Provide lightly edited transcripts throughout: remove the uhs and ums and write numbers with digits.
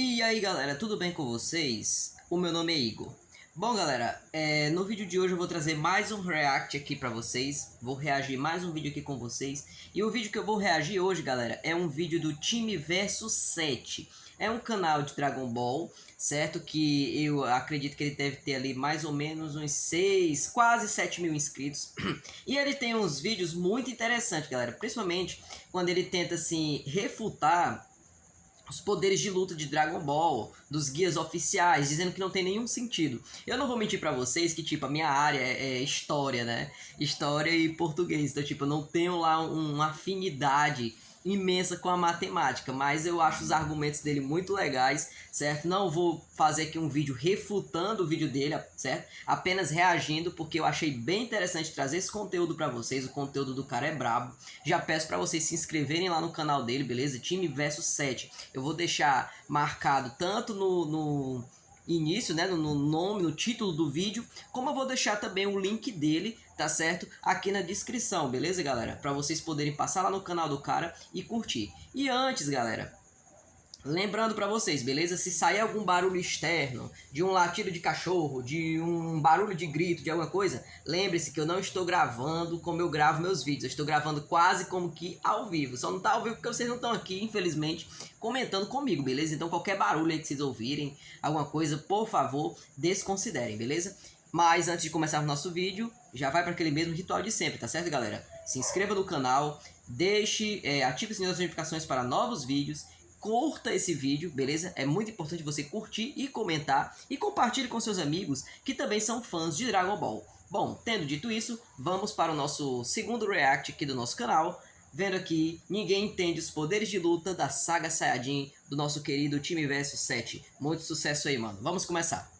E aí galera, tudo bem com vocês? O meu nome é Igor. Bom galera, no vídeo de hoje eu vou trazer mais um react aqui pra vocês. Vou reagir mais um vídeo aqui com vocês. E o vídeo que eu vou reagir hoje galera, é um vídeo do Time Versus 7. É um canal de Dragon Ball, certo? Que eu acredito que ele deve ter ali mais ou menos uns 6, quase 7 mil inscritos. E ele tem uns vídeos muito interessantes galera, principalmente quando ele tenta assim refutar os poderes de luta de Dragon Ball, dos guias oficiais, dizendo que não tem nenhum sentido. Eu não vou mentir pra vocês que, tipo, a minha área é história, né? História e português. Então, tipo, eu não tenho lá uma afinidade imensa com a matemática, mas eu acho os argumentos dele muito legais, certo? Não vou fazer aqui um vídeo refutando o vídeo dele, certo? Apenas reagindo, porque eu achei bem interessante trazer esse conteúdo pra vocês. O conteúdo do cara é brabo. Já peço pra vocês se inscreverem lá no canal dele, beleza? Time Versus 7. Eu vou deixar marcado tanto no início, né, no nome, no título do vídeo, como eu vou deixar também o link dele, tá certo? Aqui na descrição, beleza, galera? Pra vocês poderem passar lá no canal do cara e curtir. E antes, galera, lembrando pra vocês, beleza? Se sair algum barulho externo, de um latido de cachorro, de um barulho de grito, de alguma coisa, lembre-se que eu não estou gravando como eu gravo meus vídeos. Eu estou gravando quase como que ao vivo. Só não tá ao vivo porque vocês não estão aqui, infelizmente, comentando comigo, beleza? Então qualquer barulho aí que vocês ouvirem, alguma coisa, por favor, desconsiderem, beleza? Mas antes de começar o nosso vídeo, já vai para aquele mesmo ritual de sempre, tá certo, galera? Se inscreva no canal, ative o sininho das notificações para novos vídeos. Curta esse vídeo, beleza? É muito importante você curtir e comentar. E compartilhe com seus amigos que também são fãs de Dragon Ball. Bom, tendo dito isso, vamos para o nosso segundo react aqui do nosso canal. Vendo aqui, ninguém entende os poderes de luta da saga Saiyajin do nosso querido Time Versus 7. Muito sucesso aí, mano. Vamos começar.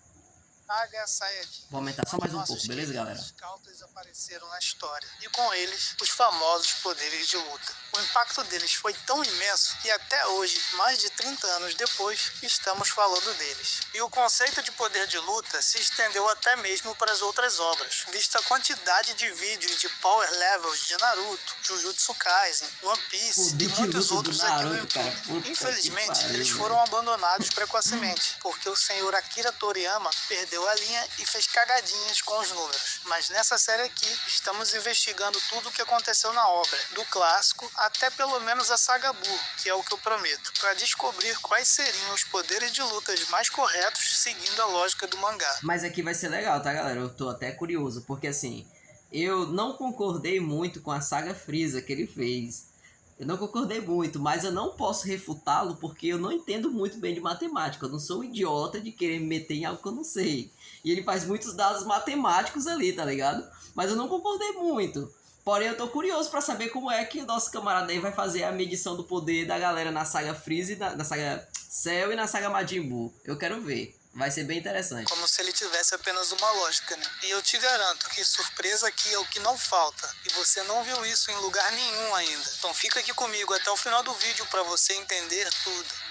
Saga Saiyajin. Vou aumentar só mais um pouco, beleza, galera? Os Kautas apareceram na história, e com eles, os famosos poderes de luta. O impacto deles foi tão imenso que até hoje, mais de 30 anos depois, estamos falando deles. E o conceito de poder de luta se estendeu até mesmo para as outras obras, vista a quantidade de vídeos de power levels de Naruto, Jujutsu Kaisen, One Piece e muitos outros aqui no YouTube. Infelizmente, eles foram abandonados precocemente, porque o senhor Akira Toriyama perdeu a linha e fez cagadinhas com os números. Mas nessa série aqui, estamos investigando tudo o que aconteceu na obra, do clássico até pelo menos a saga Buu, que é o que eu prometo, para descobrir quais seriam os poderes de lutas mais corretos seguindo a lógica do mangá. Mas aqui vai ser legal, tá, galera? Eu tô até curioso, porque assim, eu não concordei muito com a saga Frieza que ele fez. Eu não concordei muito, mas eu não posso refutá-lo porque eu não entendo muito bem de matemática. Eu não sou um idiota de querer me meter em algo que eu não sei. E ele faz muitos dados matemáticos ali, tá ligado? Mas eu não concordei muito. Porém, eu tô curioso pra saber como é que o nosso camarada aí vai fazer a medição do poder da galera na saga Freeza, na saga Cell e na saga Majin Buu. Eu quero ver. Vai ser bem interessante. Como se ele tivesse apenas uma lógica, né? E eu te garanto que surpresa aqui é o que não falta. E você não viu isso em lugar nenhum ainda. Então fica aqui comigo até o final do vídeo para você entender tudo.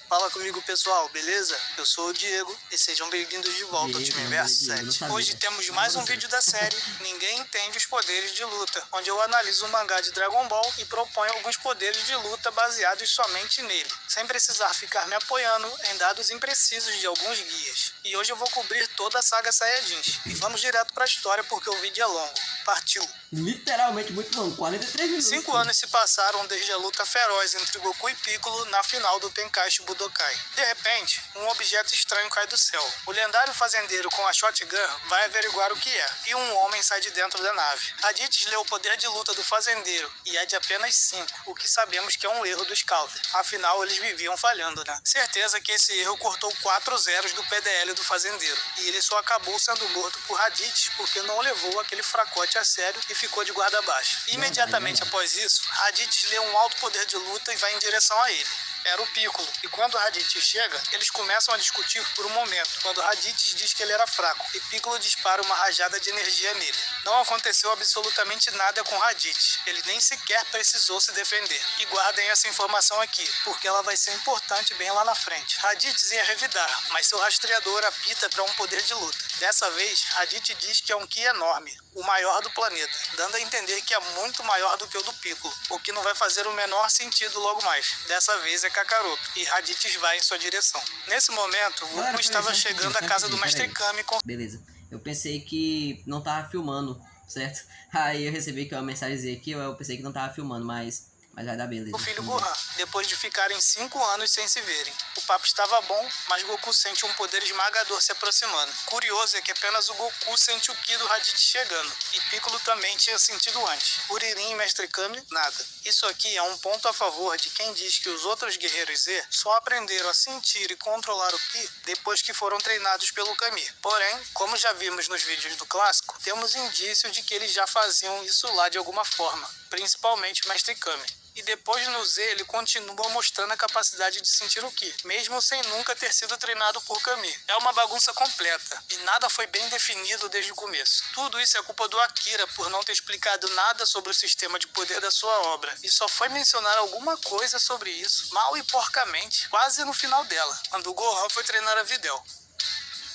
Fala comigo, pessoal, beleza? Eu sou o Diego e sejam bem-vindos de volta ao Time Versus 7. Hoje temos mais um vídeo da série Ninguém Entende os Poderes de Luta, onde eu analiso o mangá de Dragon Ball e proponho alguns poderes de luta baseados somente nele, sem precisar ficar me apoiando em dados imprecisos de alguns guias. E hoje eu vou cobrir toda a saga Saiyajins. E vamos direto pra história porque o vídeo é longo. Partiu! Literalmente muito longo, 43 minutos. 5 anos se passaram desde a luta feroz entre Goku e Piccolo na final do Tenkaichi Budokai. De repente, um objeto estranho cai do céu. O lendário fazendeiro com a shotgun vai averiguar o que é, e um homem sai de dentro da nave. Raditz lê o poder de luta do fazendeiro, e é de apenas 5, o que sabemos que é um erro dos Kauta. Afinal, eles viviam falhando, né? Certeza que esse erro cortou 4 zeros do PDL do fazendeiro, e ele só acabou sendo morto por Raditz porque não levou aquele fracote a sério e ficou de guarda baixa. Imediatamente após isso, Raditz lê um alto poder de luta e vai em direção a ele. Era o Piccolo, e quando Raditz chega, eles começam a discutir por um momento, quando Raditz diz que ele era fraco, e Piccolo dispara uma rajada de energia nele. Não aconteceu absolutamente nada com Raditz, ele nem sequer precisou se defender. E guardem essa informação aqui, porque ela vai ser importante bem lá na frente. Raditz ia revidar, mas seu rastreador apita para um poder de luta. Dessa vez, Raditz diz que é um Ki enorme, o maior do planeta, dando a entender que é muito maior do que o do Piccolo, o que não vai fazer o menor sentido logo mais. Dessa vez é Kakaroto, e Raditz vai em sua direção. Nesse momento, o Goku estava chegando à casa do Mestre Kami com... Beleza. Eu pensei que não tava filmando, certo? Aí eu recebi uma mensagem aqui, eu pensei que não tava filmando, mas vai dar beleza. O filho Gohan, depois de ficarem 5 anos sem se verem. O papo estava bom, mas Goku sente um poder esmagador se aproximando. Curioso é que apenas o Goku sente o Ki do Raditz chegando, e Piccolo também tinha sentido antes. Kuririn e Mestre Kami, nada. Isso aqui é um ponto a favor de quem diz que os outros guerreiros Z só aprenderam a sentir e controlar o Ki depois que foram treinados pelo Kami. Porém, como já vimos nos vídeos do clássico, temos indício de que eles já faziam isso lá de alguma forma, principalmente o Mestre Kami. E depois no Z ele continua mostrando a capacidade de sentir o Ki, mesmo sem nunca ter sido treinado por Kami. É uma bagunça completa, e nada foi bem definido desde o começo. Tudo isso é culpa do Akira por não ter explicado nada sobre o sistema de poder da sua obra, e só foi mencionar alguma coisa sobre isso, mal e porcamente, quase no final dela, quando o Gohan foi treinar a Videl.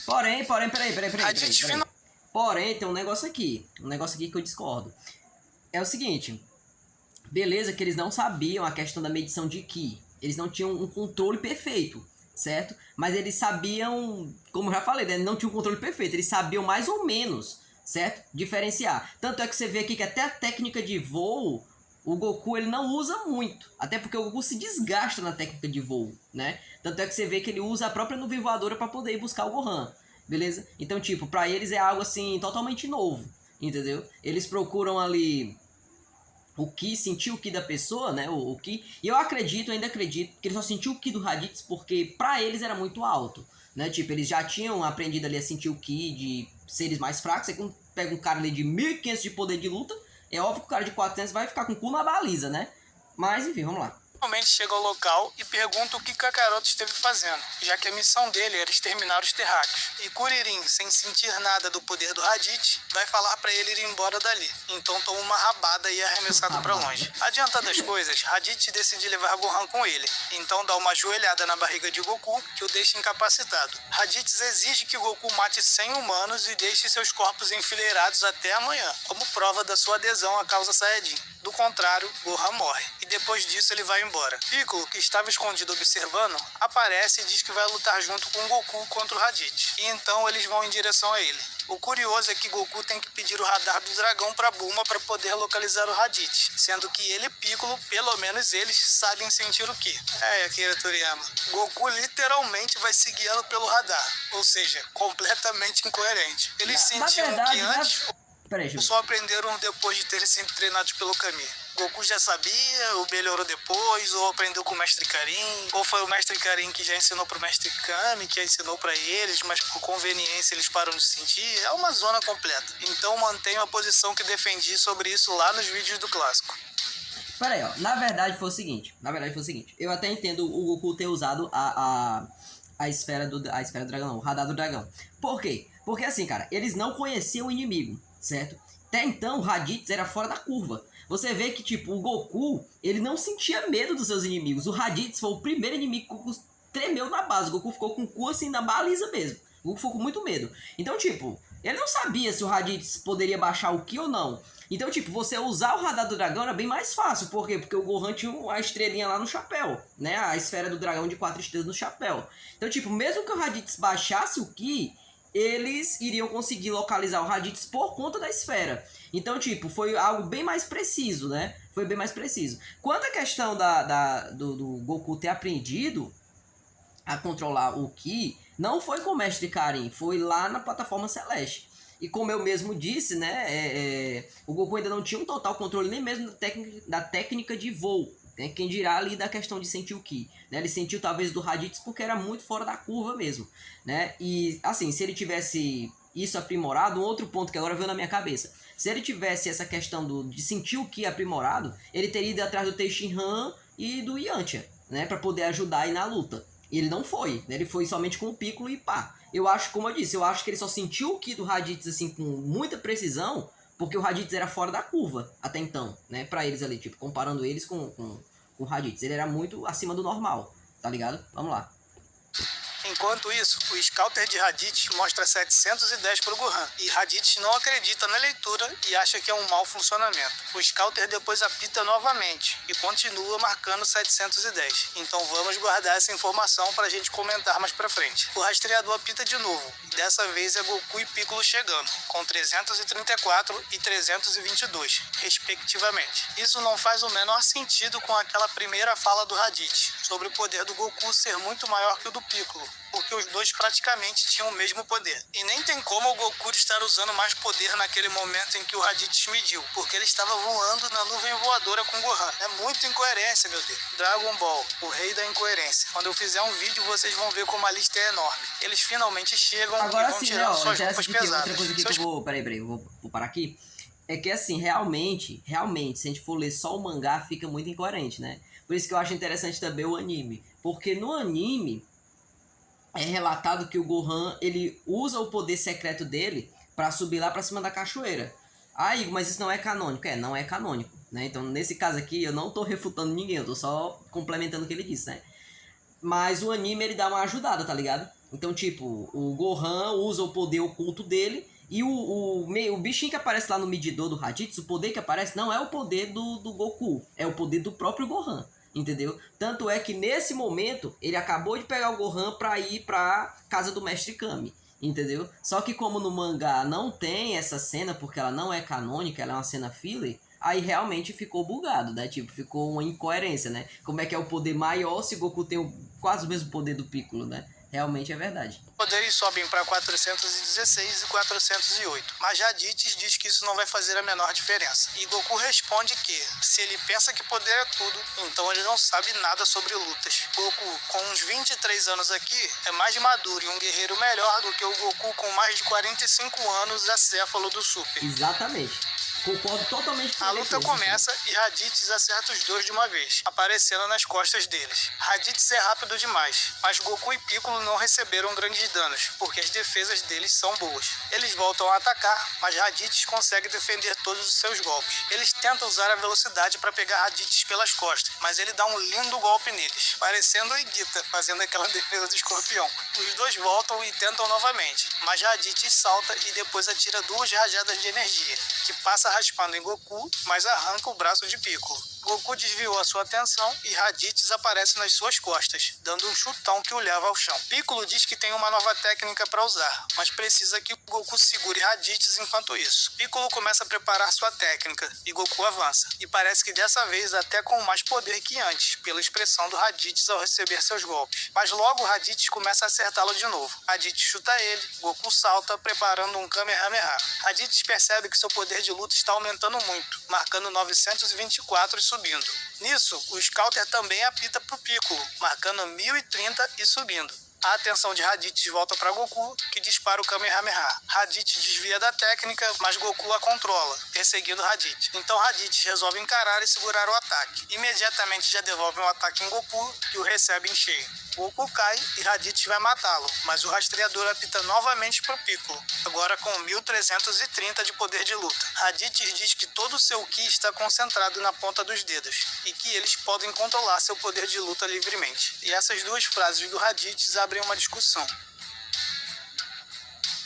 Porém, peraí. Porém, tem um negócio aqui que eu discordo. É o seguinte... Beleza que eles não sabiam a questão da medição de Ki. Eles não tinham um controle perfeito, certo? Mas eles sabiam, como eu já falei, né? Não tinham um controle perfeito. Eles sabiam mais ou menos, certo? Diferenciar. Tanto é que você vê aqui que até a técnica de voo, o Goku ele não usa muito. Até porque o Goku se desgasta na técnica de voo, né? Tanto é que você vê que ele usa a própria nuvem voadora para poder ir buscar o Gohan, beleza? Então, tipo, pra eles é algo assim, totalmente novo, entendeu? Eles procuram ali... o Ki, sentir o Ki da pessoa, né, o Ki, e eu ainda acredito, que ele só sentiu o Ki do Raditz porque pra eles era muito alto, né, tipo, eles já tinham aprendido ali a sentir o Ki de seres mais fracos. Aí quando pega um cara ali de 1500 de poder de luta, é óbvio que o cara de 400 vai ficar com o cu na baliza, né, mas enfim, vamos lá. Finalmente chega ao local e pergunta o que Kakaroto esteve fazendo, já que a missão dele era exterminar os terráqueos. E Kuririn, sem sentir nada do poder do Raditz, vai falar para ele ir embora dali. Então toma uma rabada e é arremessado para longe. Adiantado as coisas, Raditz decide levar Gohan com ele. Então dá uma joelhada na barriga de Goku, que o deixa incapacitado. Raditz exige que Goku mate 100 humanos e deixe seus corpos enfileirados até amanhã, como prova da sua adesão à causa Saiyajin. Do contrário, Gohan morre. E depois disso ele vai embora. Piccolo, que estava escondido observando, aparece e diz que vai lutar junto com Goku contra o Raditz. E então eles vão em direção a ele. O curioso é que Goku tem que pedir o radar do dragão para Bulma para poder localizar o Raditz, sendo que ele e Piccolo, pelo menos eles, sabem sentir o Ki. Akira Toriyama. Goku literalmente vai se guiando pelo radar, ou seja, completamente incoerente. Eles sentiam o Ki antes... só aprenderam depois de terem sido treinados pelo Kami. Goku já sabia, ou melhorou depois, ou aprendeu com o Mestre Karin, ou foi o Mestre Karin que já ensinou pro Mestre Kami, que já ensinou pra eles, mas por conveniência eles param de sentir. É uma zona completa. Então mantenho a posição que defendi sobre isso lá nos vídeos do clássico. Pera aí, ó. Na verdade foi o seguinte. Eu até entendo o Goku ter usado a esfera do dragão, não, o radar do dragão. Por quê? Porque assim, cara, eles não conheciam o inimigo, certo? Até então, o Raditz era fora da curva. Você vê que, tipo, o Goku, ele não sentia medo dos seus inimigos. O Raditz foi o primeiro inimigo que o Goku tremeu na base. O Goku ficou com o cu assim na baliza mesmo. O Goku ficou com muito medo. Então, tipo, ele não sabia se o Raditz poderia baixar o Ki ou não. Então, tipo, você usar o radar do dragão era bem mais fácil. Por quê? Porque o Gohan tinha a estrelinha lá no chapéu, né? A esfera do dragão de 4 estrelas no chapéu. Então, tipo, mesmo que o Raditz baixasse o Ki, eles iriam conseguir localizar o Raditz por conta da esfera. Então, tipo, foi algo bem mais preciso, né? Foi bem mais preciso. Quanto à questão do Goku ter aprendido a controlar o Ki, não foi com o Mestre Karin, foi lá na plataforma Celeste. E como eu mesmo disse, né, o Goku ainda não tinha um total controle nem mesmo da técnica de voo. Né? Quem dirá ali da questão de sentir o Ki. Né? Ele sentiu talvez do Raditz porque era muito fora da curva mesmo. Né? E assim, se ele tivesse isso aprimorado, um outro ponto que agora veio na minha cabeça. Se ele tivesse essa questão de sentir o Ki aprimorado, ele teria ido atrás do Tenshinhan e do Yantia, né, para poder ajudar aí na luta. E ele não foi, né? Ele foi somente com o Piccolo e pá. Eu acho, como eu disse, eu acho que ele só sentiu o Ki do Raditz assim com muita precisão, porque o Raditz era fora da curva até então, né? Pra eles ali, tipo, comparando eles com o Raditz. Ele era muito acima do normal, tá ligado? Vamos lá. Enquanto isso, o Scouter de Raditz mostra 710 para o Gohan, e Raditz não acredita na leitura e acha que é um mau funcionamento. O Scouter depois apita novamente e continua marcando 710, então vamos guardar essa informação para a gente comentar mais para frente. O rastreador apita de novo, e dessa vez é Goku e Piccolo chegando, com 334 e 322, respectivamente. Isso não faz o menor sentido com aquela primeira fala do Raditz, sobre o poder do Goku ser muito maior que o do Piccolo, porque os dois praticamente tinham o mesmo poder. E nem tem como o Goku estar usando mais poder naquele momento em que o Raditz mediu, porque ele estava voando na nuvem voadora com o Gohan. É muita incoerência, meu Deus. Dragon Ball, o rei da incoerência. Quando eu fizer um vídeo, vocês vão ver como a lista é enorme. Eles finalmente chegam agora, e vão sim, tirando suas já roupas aqui, pesadas. outra coisa aqui que eu vou... Peraí, eu vou parar aqui. É que assim, realmente, se a gente for ler só o mangá, fica muito incoerente, né? Por isso que eu acho interessante também o anime. Porque no anime é relatado que o Gohan, ele usa o poder secreto dele pra subir lá pra cima da cachoeira. Ah, Igor, mas isso não é canônico. Não é canônico, né? Então, nesse caso aqui, eu não tô refutando ninguém, eu tô só complementando o que ele disse, né? Mas o anime, ele dá uma ajudada, tá ligado? Então, tipo, o Gohan usa o poder oculto dele e o bichinho que aparece lá no medidor do Raditz, o poder que aparece não é o poder do Goku, é o poder do próprio Gohan, entendeu? Tanto é que nesse momento, ele acabou de pegar o Gohan pra ir pra casa do Mestre Kami, entendeu? Só que como no mangá não tem essa cena, porque ela não é canônica, ela é uma cena filler, aí realmente ficou bugado, né? Tipo, ficou uma incoerência, né? Como é que é o poder maior se Goku tem quase o mesmo poder do Piccolo, né? Realmente é verdade. Poderes sobem para 416 e 408, mas Raditz diz que isso não vai fazer a menor diferença. E Goku responde que, se ele pensa que poder é tudo, então ele não sabe nada sobre lutas. Goku, com uns 23 anos aqui, é mais maduro e um guerreiro melhor do que o Goku com mais de 45 anos acéfalo do Super. Exatamente. Concordo totalmente com A luta começa e Raditz acerta os dois de uma vez, aparecendo nas costas deles. Raditz é rápido demais, mas Goku e Piccolo não receberam grandes danos, porque as defesas deles são boas. Eles voltam a atacar, mas Raditz consegue defender todos os seus golpes. Eles tentam usar a velocidade para pegar Raditz pelas costas, mas ele dá um lindo golpe neles, parecendo o Igita fazendo aquela defesa do escorpião. Os dois voltam e tentam novamente, mas Raditz salta e depois atira duas rajadas de energia, que passa raspando em Goku, mas arranca o braço de Piccolo. Goku desviou a sua atenção e Raditz aparece nas suas costas, dando um chutão que o leva ao chão. Piccolo diz que tem uma nova técnica para usar, mas precisa que Goku segure Raditz enquanto isso. Piccolo começa a preparar sua técnica e Goku avança, e parece que dessa vez até com mais poder que antes, pela expressão do Raditz ao receber seus golpes. Mas logo Raditz começa a acertá-lo de novo. Raditz chuta ele, Goku salta, preparando um Kamehameha. Raditz percebe que seu poder de luta está aumentando muito, marcando 924 e subindo. Nisso, o Scouter também apita para o Piccolo, marcando 1030 e subindo. A atenção de Raditz volta para Goku, que dispara o Kamehameha. Raditz desvia da técnica, mas Goku a controla, perseguindo Raditz. Então Raditz resolve encarar e segurar o ataque. Imediatamente já devolve um ataque em Goku e o recebe em cheio. Goku cai e Raditz vai matá-lo, mas o rastreador apita novamente para o Piccolo, agora com 1330 de poder de luta. Raditz diz que todo o seu Ki está concentrado na ponta dos dedos, e que eles podem controlar seu poder de luta livremente. E essas duas frases do Raditz abrem uma discussão.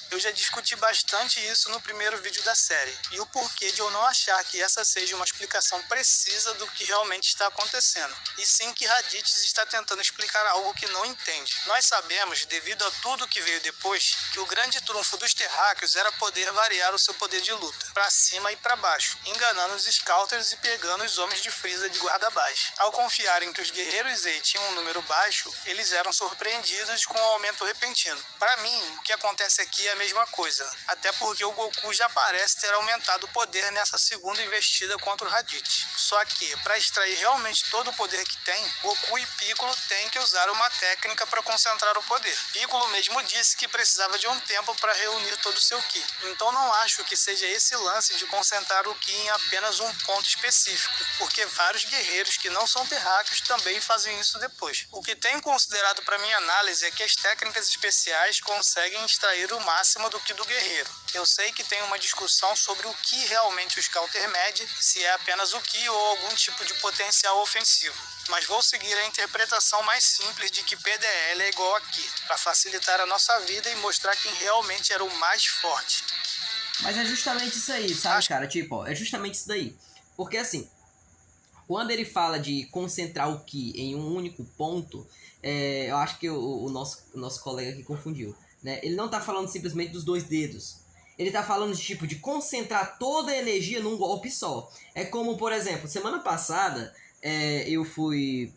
Eu já discuti bastante isso no primeiro vídeo da série, e o porquê de eu não achar que essa seja uma explicação precisa do que realmente está acontecendo, e sim que Raditz está tentando explicar algo que não entende. Nós sabemos, devido a tudo que veio depois, que o grande trunfo dos terráqueos era poder variar o seu poder de luta, para cima e para baixo, enganando os Scouters e pegando os homens de Frieza de guarda baixa. Ao confiarem que os guerreiros Z tinham um número baixo, eles eram surpreendidos com um aumento repentino. Para mim, o que acontece aqui é a mesma coisa, até porque o Goku já parece ter aumentado o poder nessa segunda investida contra o Raditz. Só que, para extrair realmente todo o poder que tem, Goku e Piccolo têm que usar uma técnica para concentrar o poder. Piccolo mesmo disse que precisava de um tempo para reunir todo o seu Ki, então não acho que seja esse lance de concentrar o Ki em apenas um ponto específico, porque vários guerreiros que não são terráqueos também fazem isso depois. O que tenho considerado para minha análise é que as técnicas especiais conseguem extrair o máximo máxima do que do guerreiro. Eu sei que tem uma discussão sobre o que realmente o Scouter mede, se é apenas o Ki ou algum tipo de potencial ofensivo. Mas vou seguir a interpretação mais simples de que PDL é igual a Ki, para facilitar a nossa vida e mostrar quem realmente era o mais forte. Mas é justamente isso aí, sabe, cara? Tipo, ó, é justamente isso daí. Porque assim, quando ele fala de concentrar o Ki em um único ponto, eu acho que o nosso colega aqui confundiu, né? Ele não tá falando simplesmente dos 2 dedos. Ele tá falando de tipo de concentrar toda a energia num golpe só. É como, por exemplo, semana passada eu fui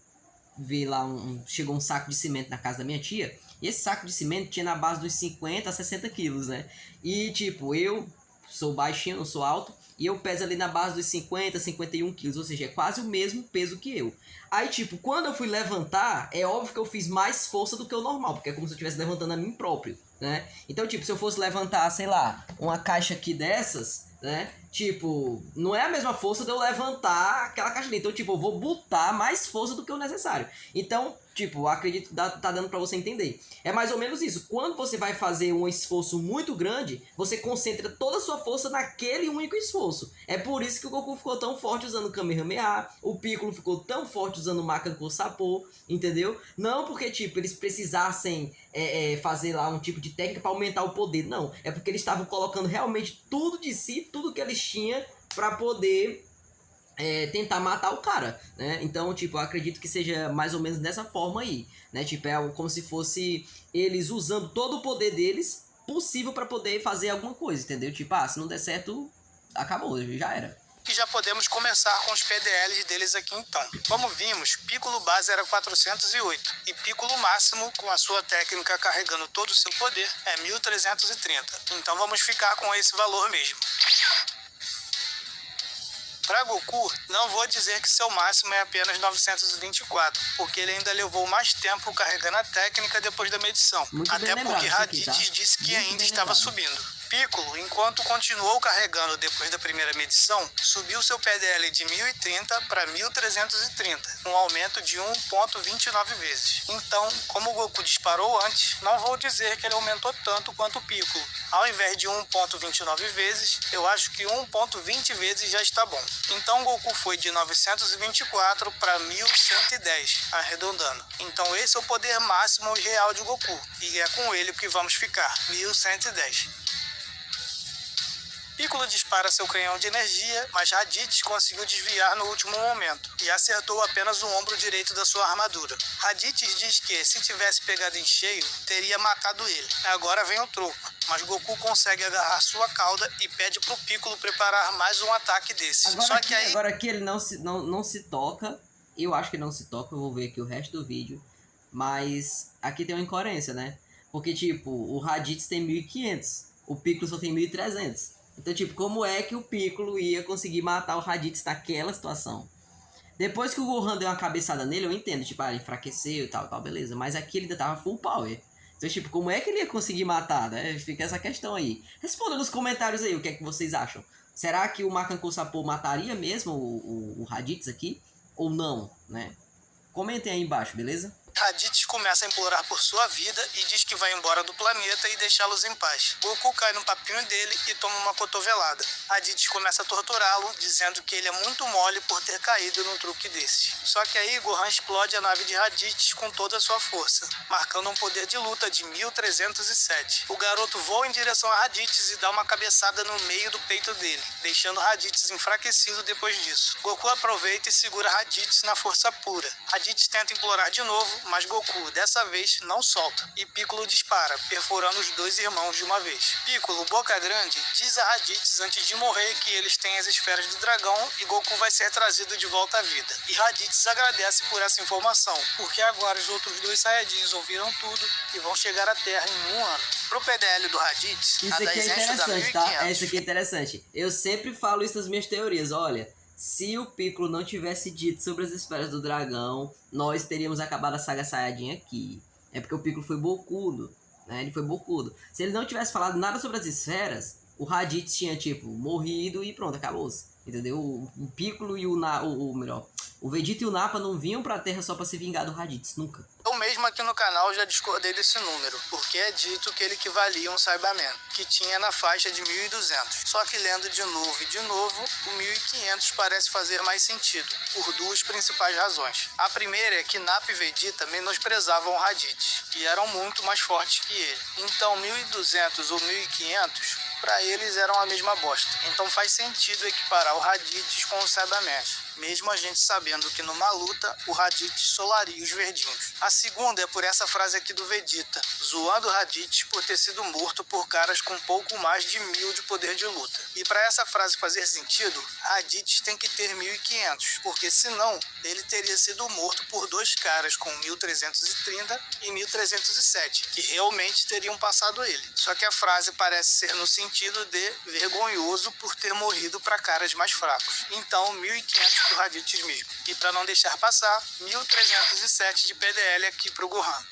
ver lá, chegou um saco de cimento na casa da minha tia. E esse saco de cimento tinha na base dos 50 a 60 quilos, né? E tipo, eu sou baixinho, não sou alto. E eu peso ali na base dos 50, 51 quilos. Ou seja, é quase o mesmo peso que eu. Aí tipo, quando eu fui levantar, é óbvio que eu fiz mais força do que o normal. Porque é como se eu estivesse levantando a mim próprio, né? Então tipo, se eu fosse levantar, sei lá, uma caixa aqui dessas, né? Tipo, não é a mesma força de eu levantar aquela caixa ali. Então, tipo, eu vou botar mais força do que o necessário. Então, tipo, acredito que tá dando pra você entender. É mais ou menos isso. Quando você vai fazer um esforço muito grande, você concentra toda a sua força naquele único esforço. É por isso que o Goku ficou tão forte usando o Kamehameha, o Piccolo ficou tão forte usando o Makanko Sapo, entendeu? Não porque, tipo, eles precisassem fazer lá um tipo de técnica pra aumentar o poder, não. É porque eles estavam colocando realmente tudo de si, tudo que eles tinham pra poder tentar matar o cara, né? Então, tipo, eu acredito que seja mais ou menos dessa forma aí, né? Tipo, é como se fosse eles usando todo o poder deles possível pra poder fazer alguma coisa, entendeu? Tipo, se não der certo, acabou, já era. E já podemos começar com os PDLs deles aqui então. Como vimos, Piccolo base era 408 e Piccolo máximo, com a sua técnica carregando todo o seu poder, é 1330. Então vamos ficar com esse valor mesmo. Para Goku, não vou dizer que seu máximo é apenas 924, porque ele ainda levou mais tempo carregando a técnica depois da medição. Muito até bem porque lembrado isso aqui, Raditz tá? disse que Muito ainda bem estava lembrado. subindo. Piccolo, enquanto continuou carregando depois da primeira medição, subiu seu PDL de 1030 para 1330, um aumento de 1,29 vezes. Então, como o Goku disparou antes, não vou dizer que ele aumentou tanto quanto o Piccolo. Ao invés de 1,29 vezes, eu acho que 1,20 vezes já está bom. Então, Goku foi de 924 para 1110, arredondando. Então, esse é o poder máximo real de Goku, e é com ele que vamos ficar, 1110. Piccolo dispara seu canhão de energia, mas Raditz conseguiu desviar no último momento e acertou apenas o ombro direito da sua armadura. Raditz diz que, se tivesse pegado em cheio, teria matado ele. Agora vem o troco, mas Goku consegue agarrar sua cauda e pede pro Piccolo preparar mais um ataque desse. Agora aqui ele não se toca, eu acho que não se toca, eu vou ver aqui o resto do vídeo, mas aqui tem uma incoerência, né? Porque, tipo, o Raditz tem 1500, o Piccolo só tem 1300. Então, tipo, como é que o Piccolo ia conseguir matar o Raditz naquela situação? Depois que o Gohan deu uma cabeçada nele, eu entendo, tipo, ele enfraqueceu e tal, beleza. Mas aqui ele ainda tava full power. Então, tipo, como é que ele ia conseguir matar, né? Fica essa questão aí. Responda nos comentários aí o que é que vocês acham. Será que o Makanko Sapo mataria mesmo o Raditz aqui? Ou não, né? Comentem aí embaixo, beleza? Raditz começa a implorar por sua vida e diz que vai embora do planeta e deixá-los em paz. Goku cai no papinho dele e toma uma cotovelada. Raditz começa a torturá-lo, dizendo que ele é muito mole por ter caído num truque desses. Só que aí Gohan explode a nave de Raditz com toda a sua força, marcando um poder de luta de 1307. O garoto voa em direção a Raditz e dá uma cabeçada no meio do peito dele, deixando Raditz enfraquecido depois disso. Goku aproveita e segura Raditz na força pura. Raditz tenta implorar de novo, mas Goku, dessa vez, não solta, e Piccolo dispara, perfurando os dois irmãos de uma vez. Piccolo, boca grande, diz a Raditz antes de morrer que eles têm as esferas do dragão e Goku vai ser trazido de volta à vida. E Raditz agradece por essa informação, porque agora os outros dois Saiyajins ouviram tudo e vão chegar à Terra em 1 ano. Pro PDL do Raditz, Isso a aqui é 10 Encho dá interessante, tá? 1500. Isso aqui é interessante. Eu sempre falo isso nas minhas teorias, olha. Se o Piccolo não tivesse dito sobre as esferas do dragão, nós teríamos acabado a saga Saiyajin aqui. É porque o Piccolo foi bocudo, né? Ele foi bocudo. Se ele não tivesse falado nada sobre as esferas, o Raditz tinha, tipo, morrido e pronto, acabou-se. Entendeu? O Piccolo e o Vegeta e o Nappa não vinham pra Terra só pra se vingar do Raditz, nunca. Eu mesmo aqui no canal já discordei desse número, porque é dito que ele equivalia a um Cyberman, que tinha na faixa de 1200. Só que lendo de novo e de novo, o 1500 parece fazer mais sentido, por duas principais razões. A primeira é que Nappa e Vegeta menosprezavam o Raditz, e eram muito mais fortes que ele. Então 1200 ou 1500, para eles eram a mesma bosta. Então faz sentido equiparar o Raditz com o Cyberman, mesmo a gente sabendo que numa luta o Raditz solaria os verdinhos. A segunda é por essa frase aqui do Vegeta, zoando o Raditz por ter sido morto por caras com pouco mais de 1000 de poder de luta. E para essa frase fazer sentido, Raditz tem que ter 1500, porque senão ele teria sido morto por dois caras com 1330 e 1307, que realmente teriam passado ele. Só que a frase parece ser no sentido de vergonhoso por ter morrido para caras mais fracos. Então 1500 pro Raditz mesmo. E para não deixar passar, 1307 de PDL aqui pro Gohan.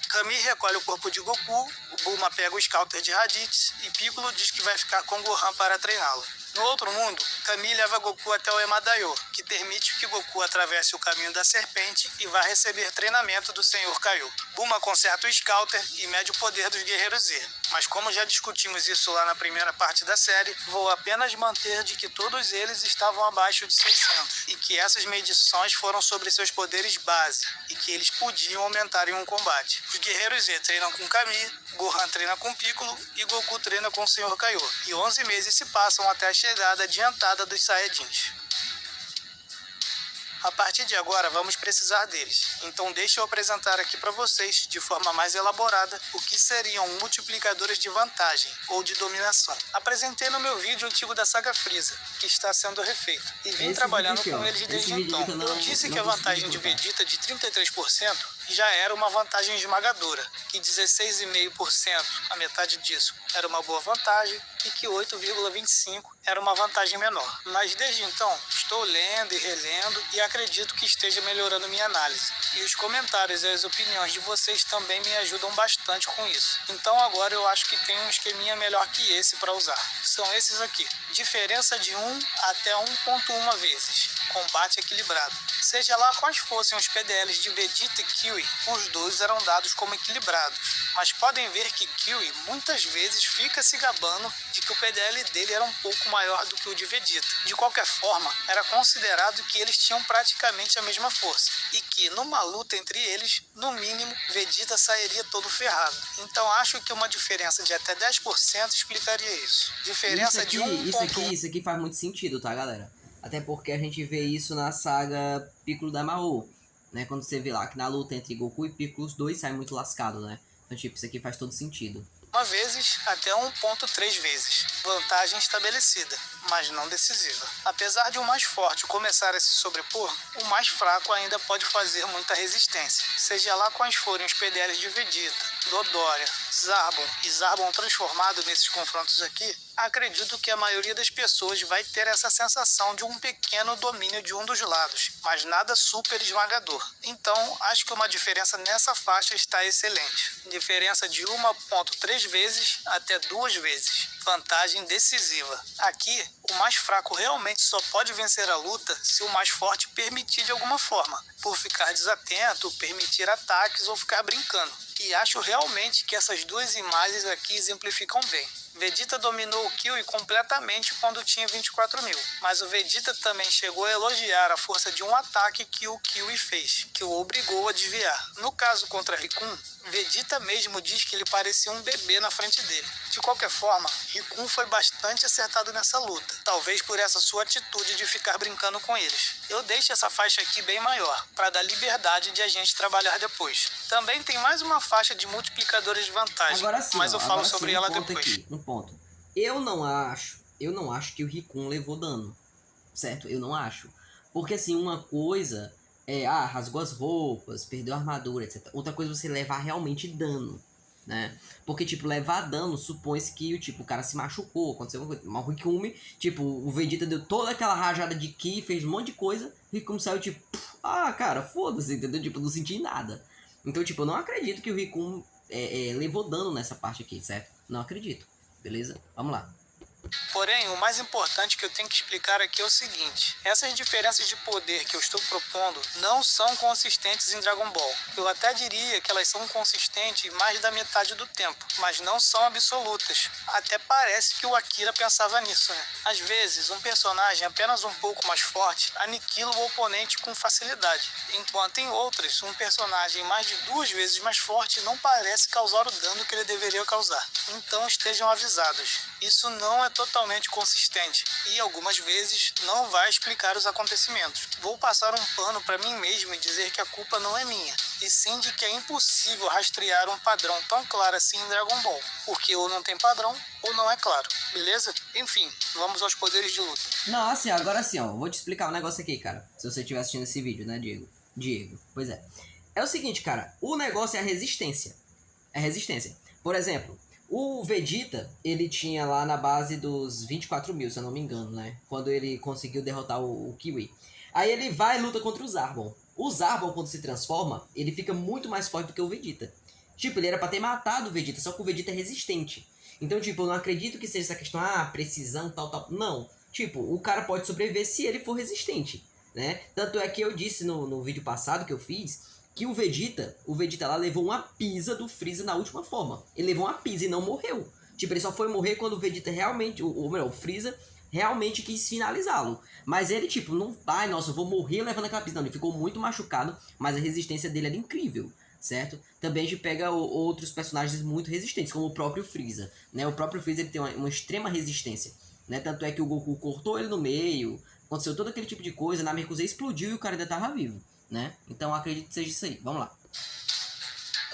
Kami recolhe o corpo de Goku, o Bulma pega o Scouter de Raditz e Piccolo diz que vai ficar com Gohan para treiná-lo. No outro mundo, Kami leva Goku até o Emadaio, que permite que Goku atravesse o caminho da serpente e vá receber treinamento do Senhor Kaiô. Bulma conserta o Scouter e mede o poder dos Guerreiros Z. Mas como já discutimos isso lá na primeira parte da série, vou apenas manter de que todos eles estavam abaixo de 600 e que essas medições foram sobre seus poderes base e que eles podiam aumentar em um combate. Os Guerreiros Z treinam com Kami, Gohan treina com Piccolo e Goku treina com o Senhor Kaiô. E 11 meses se passam até a chegada adiantada dos Saiyajins. A partir de agora vamos precisar deles, então deixa eu apresentar aqui para vocês, de forma mais elaborada, o que seriam multiplicadores de vantagem ou de dominação. Apresentei no meu vídeo antigo da saga Freeza, que está sendo refeito, e vim trabalhando com eles desde então. Eu disse que a vantagem de Vegeta de 33% já era uma vantagem esmagadora, que 16,5%, a metade disso, era uma boa vantagem, e que 8,25% era uma vantagem menor. Mas desde então, estou lendo e relendo e acredito que esteja melhorando minha análise. E os comentários e as opiniões de vocês também me ajudam bastante com isso. Então agora eu acho que tem um esqueminha melhor que esse para usar. São esses aqui. Diferença de 1 até 1,1 vezes. Combate equilibrado. Seja lá quais fossem os PDLs de Vegeta e Kiwi, os dois eram dados como equilibrados. Mas podem ver que Kiwi muitas vezes fica se gabando de que o PDL dele era um pouco maior do que o de Vegeta. De qualquer forma, era considerado que eles tinham praticamente a mesma força, e que numa luta entre eles, no mínimo, Vegeta sairia todo ferrado. Então acho que uma diferença de até 10% explicaria isso. Diferença de 1,1. Isso aqui faz muito sentido, tá, galera? Até porque a gente vê isso na saga Piccolo Daimao, né? Quando você vê lá que na luta entre Goku e Piccolo, os dois saem muito lascados, né? Então, tipo, isso aqui faz todo sentido. Vezes até 1,3 vezes. Vantagem estabelecida, mas não decisiva. Apesar de o mais forte começar a se sobrepor, o mais fraco ainda pode fazer muita resistência. Seja lá quais forem os PDLs de Vegeta, Dodoria, Zarbon e Zarbon transformado nesses confrontos aqui, acredito que a maioria das pessoas vai ter essa sensação de um pequeno domínio de um dos lados, mas nada super esmagador. Então, acho que uma diferença nessa faixa está excelente. Diferença de 1,3 vezes até 2 vezes. Vantagem decisiva. Aqui, o mais fraco realmente só pode vencer a luta se o mais forte permitir de alguma forma, por ficar desatento, permitir ataques ou ficar brincando. E acho realmente que essas duas imagens aqui exemplificam bem. Vegeta dominou o Kiwi completamente quando tinha 24.000, mas o Vegeta também chegou a elogiar a força de um ataque que o Kiwi fez, que o obrigou a desviar. No caso contra Rikun, Vegeta mesmo diz que ele parecia um bebê na frente dele. De qualquer forma, Rikun foi bastante acertado nessa luta, talvez por essa sua atitude de ficar brincando com eles. Eu deixo essa faixa aqui bem maior, para dar liberdade de a gente trabalhar depois. Também tem mais uma faixa de multiplicadores de vantagem, agora sim, mas eu falo sobre ela depois. Aqui, um ponto. Eu não acho que o Rikun levou dano, certo? Eu não acho. Porque assim, uma coisa é, rasgou as roupas, perdeu a armadura, etc. Outra coisa é você levar realmente dano, né? Porque, tipo, levar dano supõe-se que o cara se machucou, aconteceu alguma coisa. Mas o Rikun, tipo, o Vegeta deu toda aquela rajada de Ki, fez um monte de coisa, o Rikun saiu tipo, cara, foda-se, entendeu? Tipo, não senti nada. Então, tipo, eu não acredito que o Rikun levou dano nessa parte aqui, certo? Não acredito. Beleza? Vamos lá. Porém, o mais importante que eu tenho que explicar aqui é o seguinte: essas diferenças de poder que eu estou propondo não são consistentes em Dragon Ball. Eu até diria que elas são consistentes mais da metade do tempo, mas não são absolutas. Até parece que o Akira pensava nisso, né? Às vezes, um personagem apenas um pouco mais forte aniquila o oponente com facilidade, enquanto em outras, um personagem mais de 2 vezes mais forte não parece causar o dano que ele deveria causar. Então estejam avisados. Isso não é totalmente consistente e algumas vezes não vai explicar os acontecimentos. Vou passar um pano para mim mesmo e dizer que a culpa não é minha, e sim de que é impossível rastrear um padrão tão claro assim em Dragon Ball, porque ou não tem padrão ou não é claro, beleza? Enfim, vamos aos poderes de luta. Não, assim, agora assim, ó, vou te explicar um negócio aqui, cara. Se você estiver assistindo esse vídeo, né, Diego, pois é. É o seguinte, cara, o negócio é a resistência. É resistência. Por exemplo, o Vegeta, ele tinha lá na base dos 24 mil, se eu não me engano, né? Quando ele conseguiu derrotar o Kiwi. Aí ele vai e luta contra o Zarbon. O Zarbon, quando se transforma, ele fica muito mais forte do que o Vegeta. Tipo, ele era pra ter matado o Vegeta, só que o Vegeta é resistente. Então, tipo, eu não acredito que seja essa questão, precisão, tal. Não. Tipo, o cara pode sobreviver se ele for resistente, né? Tanto é que eu disse no vídeo passado que eu fiz que o Vegeta lá levou uma pisa do Freeza na última forma. Ele levou uma pisa e não morreu. Tipo, ele só foi morrer quando o Vegeta realmente, o Freeza realmente quis finalizá-lo. Mas ele, tipo, não, nossa, eu vou morrer levando aquela pisa. Não, ele ficou muito machucado, mas a resistência dele era incrível, certo? Também a gente pega outros personagens muito resistentes, como o próprio Freeza, né? O próprio Freeza ele tem uma extrema resistência, né? Tanto é que o Goku cortou ele no meio, aconteceu todo aquele tipo de coisa, na Namekusei explodiu e o cara ainda tava vivo, né? Então acredito que seja isso aí. Vamos lá.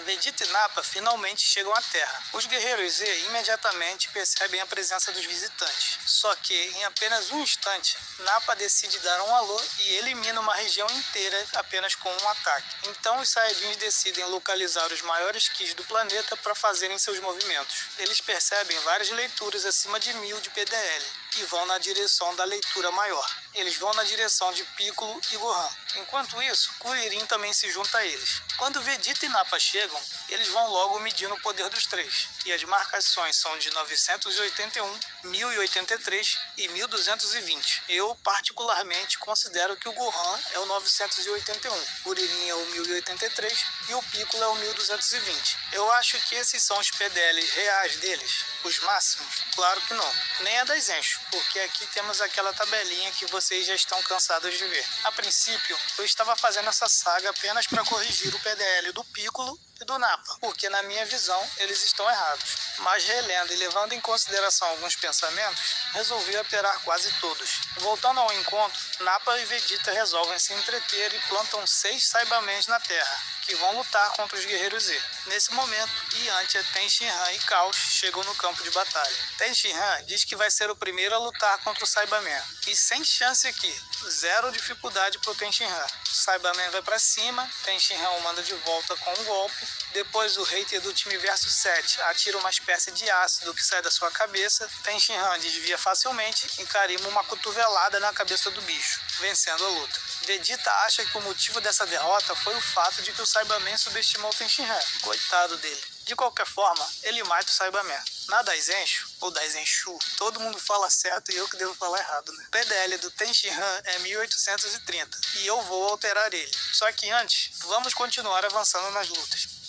Vegeta e Nappa finalmente chegam à Terra. Os guerreiros Z imediatamente percebem a presença dos visitantes. Só que, em apenas um instante, Nappa decide dar um alô e elimina uma região inteira apenas com um ataque. Então os Saiyajins decidem localizar os maiores Kis do planeta para fazerem seus movimentos. Eles percebem várias leituras acima de 1000 de PDL e vão na direção da leitura maior. Eles vão na direção de Piccolo e Gohan. Enquanto isso, Kuririn também se junta a eles. Quando Vegeta e Nappa chegam, eles vão logo medindo o poder dos três. E as marcações são de 981, 1083 e 1220. Eu, particularmente, considero que o Gohan é o 981, Kuririn é o 1083 e o Piccolo é o 1220. Eu acho que esses são os PDLs reais deles, os máximos? Claro que não. Nem a das Encho, porque aqui temos aquela tabelinha que vocês já estão cansados de ver. A princípio, eu estava fazendo essa saga apenas para corrigir o PDL do Piccolo e do Nappa, porque na minha visão eles estão errados. Mas relendo e levando em consideração alguns pensamentos, resolvi alterar quase todos. Voltando ao encontro, Nappa e Vegeta resolvem se entreter e plantam 6 Saibamens na Terra, que vão lutar contra os guerreiros Z. Nesse momento, Yantia, Tenshinhan e Caos chegam no campo de batalha. Tenshinhan diz que vai ser o primeiro a lutar contra o Saibaman. E sem chance aqui, zero dificuldade pro Tenshinhan. Saibaman vai pra cima, Tenshinhan o manda de volta com um golpe. Depois o hater do time versus 7 atira uma espécie de ácido que sai da sua cabeça. Tenshinhan desvia facilmente e carima uma cotovelada na cabeça do bicho, vencendo a luta. Vegeta acha que o motivo dessa derrota foi o fato de que o Saibaman subestimou Tenshinhan. Coitado dele. De qualquer forma, ele mata o Saibaman. Na Daisenshu, ou Daisenshu, todo mundo fala certo e eu que devo falar errado, né? O PDL do Tenshinhan é 1830 e eu vou alterar ele. Só que antes, vamos continuar avançando nas lutas.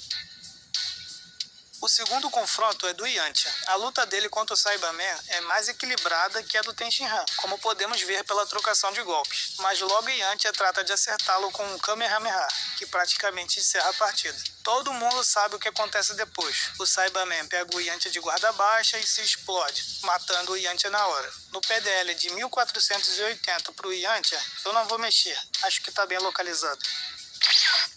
O segundo confronto é do Yantia. A luta dele contra o Saibaman é mais equilibrada que a do Tenshinhan, como podemos ver pela trocação de golpes. Mas logo Yantia trata de acertá-lo com um Kamehameha, que praticamente encerra a partida. Todo mundo sabe o que acontece depois. O Saibaman pega o Yantia de guarda baixa e se explode, matando o Yantia na hora. No PDL de 1480 pro Yantia, eu não vou mexer. Acho que tá bem localizado.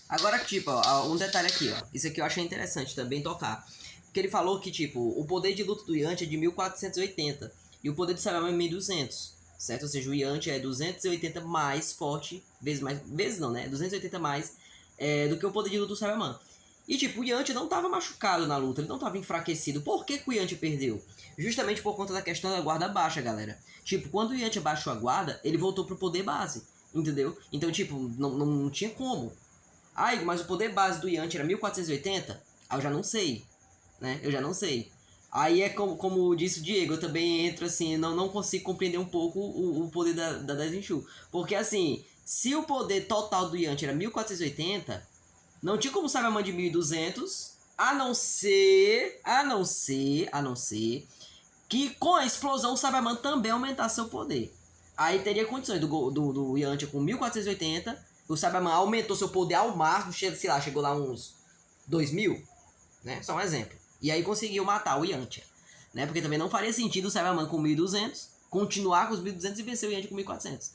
Agora, tipo, ó, um detalhe aqui, ó. Isso aqui eu achei interessante também tocar. Porque ele falou que, tipo, o poder de luta do Yantia é de 1480 e o poder do Saibaman é 1200, certo? Ou seja, o Yantia é 280 mais forte, vezes não, né? 280 mais do que o poder de luta do Saibaman. E, tipo, o Yantia não tava machucado na luta, ele não tava enfraquecido. Por que o Yantia perdeu? Justamente por conta da questão da guarda baixa, galera. Tipo, quando o Yantia baixou a guarda, ele voltou pro poder base, entendeu? Então, tipo, não tinha como. Mas o poder base do Yantia era 1480? Ah, eu já não sei, né? Eu já não sei. Aí é como disse o Diego, eu também entro assim, não consigo compreender um pouco o poder da Daisenshu. Porque assim, se o poder total do Yanti era 1480, não tinha como o Cyberman de 1200, a não ser que com a explosão o Cyberman também aumentasse seu poder. Aí teria condições do Yantia com 1480, o Cyberman aumentou seu poder ao máximo, sei lá, chegou lá uns 2000, né? Só um exemplo. E aí conseguiu matar o Yantia, né? Porque também não faria sentido o Cyberman com 1200 continuar com os 1200 e vencer o Yantia com 1400,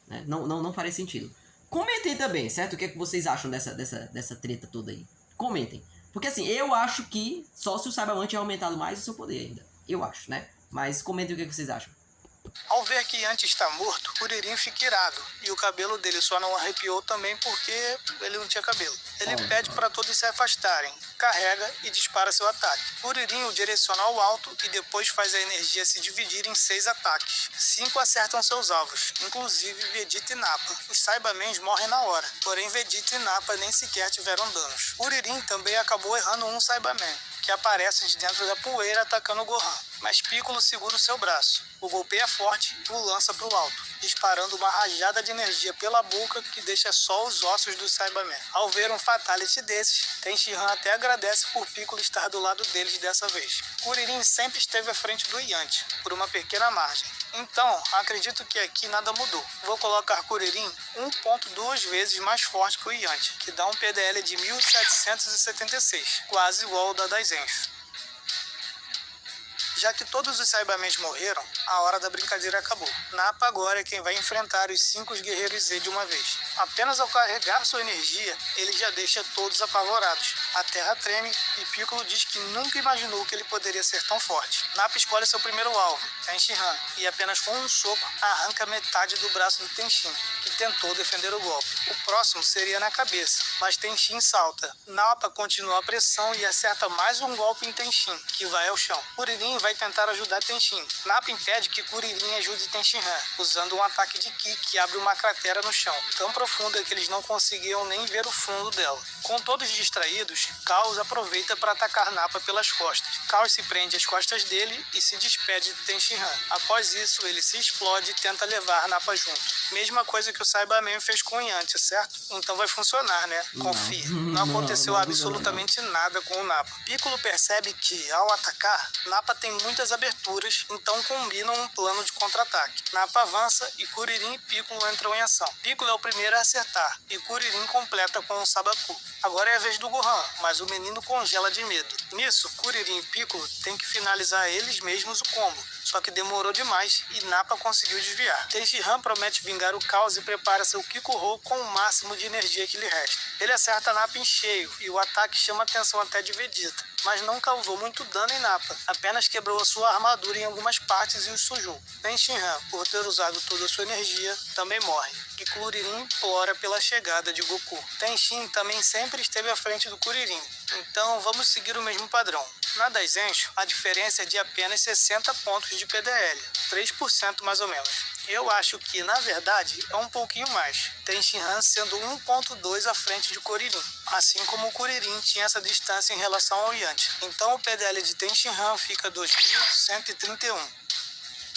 né? Não faria sentido. Comentem também, certo? O que é que vocês acham dessa treta toda aí? Comentem. Porque assim, eu acho que só se o Cyberman tinha aumentado mais o seu poder ainda. Eu acho, né? Mas comentem o que é que vocês acham. Ao ver que Yantia está morto, Kuririn fica irado, e o cabelo dele só não arrepiou também porque ele não tinha cabelo. Ele pede para todos se afastarem, carrega e dispara seu ataque. Kuririn o direciona ao alto e depois faz a energia se dividir em 6 ataques. 5 acertam seus alvos, inclusive Vegeta e Nappa. Os Saibamens morrem na hora, porém Vegeta e Nappa nem sequer tiveram danos. Kuririn também acabou errando um Saibaman, que aparece de dentro da poeira atacando o Gohan, mas Piccolo segura o seu braço. O golpeia forte e o lança para o alto, disparando uma rajada de energia pela boca que deixa só os ossos do Saibaman. Ao ver um fatality desses, Tenshinhan até agradece por Piccolo estar do lado deles dessa vez. Kuririn sempre esteve à frente do Yantia, por uma pequena margem. Então, acredito que aqui nada mudou. Vou colocar Kuririn 1.2 vezes mais forte que o Yantia, que dá um PDL de 1776, quase igual ao da Daisenshu. Já que todos os Saibamens morreram, a hora da brincadeira acabou. Nappa agora é quem vai enfrentar os 5 guerreiros Z de uma vez. Apenas ao carregar sua energia, ele já deixa todos apavorados. A terra treme e Piccolo diz que nunca imaginou que ele poderia ser tão forte. Nappa escolhe seu primeiro alvo, Tenshinhan, e apenas com um soco arranca metade do braço do Tenshin, que tentou defender o golpe. O próximo seria na cabeça, mas Tenshin salta. Nappa continua a pressão e acerta mais um golpe em Tenshin, que vai ao chão. Kuririn vai tentar ajudar Tenshin. Nappa impede que Kuririn ajude Tenshinhan, usando um ataque de Ki que abre uma cratera no chão, tão profunda que eles não conseguiam nem ver o fundo dela. Com todos distraídos, Chaos aproveita para atacar Nappa pelas costas. Chaos se prende às costas dele e se despede de Tenshinhan. Após isso, ele se explode e tenta levar Nappa junto. Mesma coisa que o Saibaman fez com o Yantia, certo? Então vai funcionar, né? Confia. Não aconteceu absolutamente nada com o Nappa. Piccolo percebe que, ao atacar, Nappa tem muitas aberturas, então combinam um plano de contra-ataque. Nappa avança e Kuririn e Piccolo entram em ação. Piccolo é o primeiro a acertar e Kuririn completa com um Sabaku. Agora é a vez do Gohan, mas o menino congela de medo. Nisso, Kuririn e Piccolo têm que finalizar eles mesmos o combo, só que demorou demais e Nappa conseguiu desviar. Tenshinhan promete vingar o caos e prepara seu Kikuho com o máximo de energia que lhe resta. Ele acerta Nappa em cheio e o ataque chama a atenção até de Vegeta, mas não causou muito dano em Nappa, apenas quebrou a sua armadura em algumas partes e o sujou. Tenshinhan, por ter usado toda a sua energia, também morre, e Kuririn implora pela chegada de Goku. Tenshin também sempre esteve à frente do Kuririn, então vamos seguir o mesmo padrão. Na Daisenshu, a diferença é de apenas 60 pontos de PDL, 3% mais ou menos. Eu acho que, na verdade, é um pouquinho mais, Tenshinhan sendo 1.2 à frente de Kuririn, assim como o Kuririn tinha essa distância em relação ao Yantia. Então o PDL de Tenshinhan fica 2131.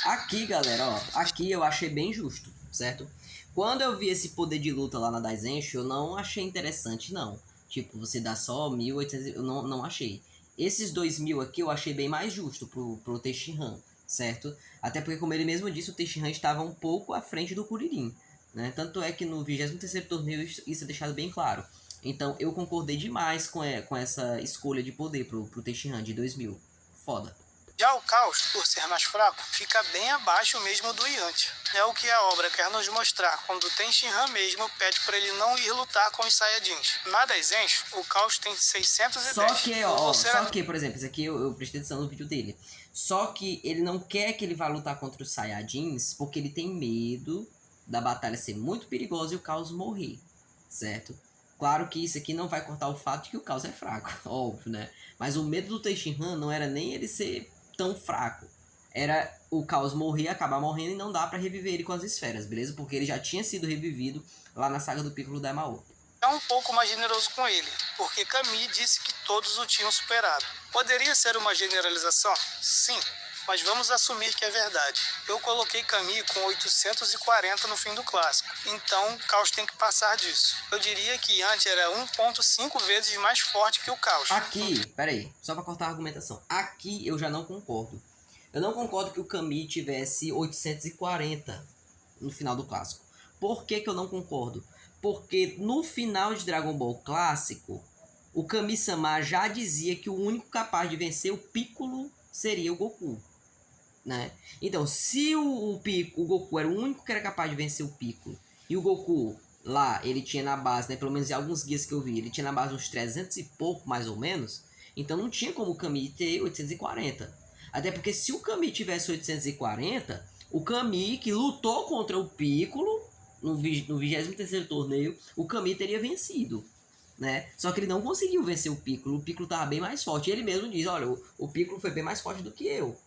Aqui, galera, ó, aqui eu achei bem justo, certo? Quando eu vi esse poder de luta lá na Daisenshu, eu não achei interessante, não. Tipo, você dá só 1800, eu não achei. Esses 2000 aqui eu achei bem mais justo pro Tenshinhan, certo? Até porque, como ele mesmo disse, o Tenshinhan estava um pouco à frente do Kuririn, né? Tanto é que no 23º torneio isso é deixado bem claro. Então eu concordei demais com essa escolha de poder pro Tenshinhan de 2000. Foda. Já o Caos, por ser mais fraco, fica bem abaixo mesmo do Yantia. É o que a obra quer nos mostrar quando Tenshinhan mesmo pede para ele não ir lutar com os Saiyajins. Na Daisenshu, o Caos tem 610. Só que, por exemplo, isso aqui eu prestei atenção no vídeo dele. Só que ele não quer que ele vá lutar contra os Saiyajins porque ele tem medo da batalha ser muito perigosa e o Caos morrer, certo? Claro que isso aqui não vai cortar o fato de que o Caos é fraco, óbvio, né? Mas o medo do Tenshinhan não era nem ele ser tão fraco. Era o Caos morrer, acabar morrendo e não dá pra reviver ele com as esferas, beleza? Porque ele já tinha sido revivido lá na saga do Piccolo Daimao. é um pouco mais generoso com ele, porque Kami disse que todos o tinham superado. Poderia ser uma generalização? Sim, mas vamos assumir que é verdade. Eu coloquei Kami com 840 no fim do clássico, então Caos tem que passar disso. Eu diria que Yanti era 1,5 vezes mais forte que o Caos. Aqui, peraí, só pra cortar a argumentação. Aqui eu já não concordo. Eu não concordo que o Kami tivesse 840 no final do clássico. Por que eu não concordo? Porque no final de Dragon Ball Clássico, o Kami-sama já dizia que o único capaz de vencer o Piccolo seria o Goku, né? Então, se o Goku era o único que era capaz de vencer o Piccolo, e o Goku lá, ele tinha na base, né, pelo menos em alguns guias que eu vi, ele tinha na base uns 300 e pouco, mais ou menos, então não tinha como o Kami ter 840. Até porque se o Kami tivesse 840, o Kami que lutou contra o Piccolo no 23º torneio, o Kami teria vencido, né? Só que ele não conseguiu vencer o Piccolo tava bem mais forte. E ele mesmo diz, olha, o Piccolo foi bem mais forte do que eu.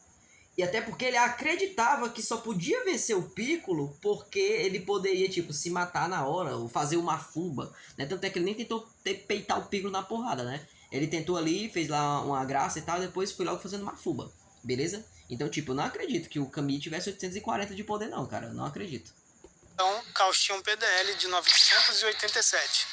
E até porque ele acreditava que só podia vencer o Piccolo porque ele poderia, tipo, se matar na hora, ou fazer uma fuba, né? Tanto é que ele nem tentou peitar o Piccolo na porrada, né? Ele tentou ali, fez lá uma graça e tal, e depois foi logo fazendo uma fuba, beleza? Então, tipo, eu não acredito que o Kami tivesse 840 de poder não, cara, eu não acredito. Então, Caos tinha um PDL de 987.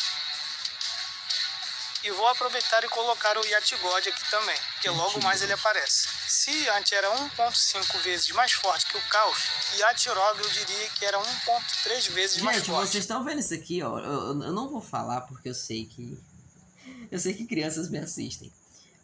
E vou aproveitar e colocar o Yatigod aqui também, porque logo mais ele aparece. Se Yanti era 1,5 vezes mais forte que o Caos, Yatirog eu diria que era 1,3 vezes mais forte. Gente, vocês estão vendo isso aqui, ó, eu não vou falar porque eu sei que crianças me assistem.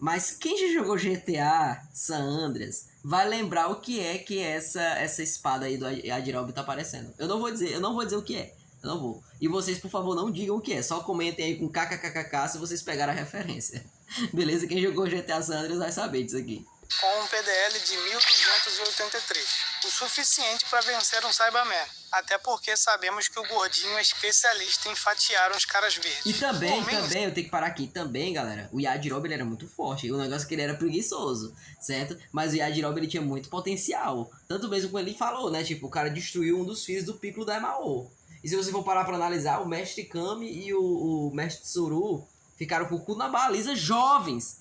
Mas quem já jogou GTA San Andreas vai lembrar o que é essa espada aí do Yajirobe tá aparecendo. Eu não vou dizer o que é. Eu não vou. E vocês, por favor, não digam o que é. Só comentem aí com kkkk se vocês pegaram a referência. Beleza? Quem jogou GTA San Andreas vai saber disso aqui. Com um PDL de 1283, o suficiente para vencer um Cyberman. Até porque sabemos que o gordinho é especialista em fatiar uns caras verdes. E também, eu tenho que parar aqui. Também, galera, o Yajirobe ele era muito forte. O negócio é que ele era preguiçoso, certo? Mas o Yajirobe ele tinha muito potencial. Tanto mesmo como ele falou, né? Tipo, o cara destruiu um dos filhos do Piccolo da Mao. E se você for parar pra analisar, o Mestre Kami e o Mestre Tsuru ficaram com o cu na baliza jovens.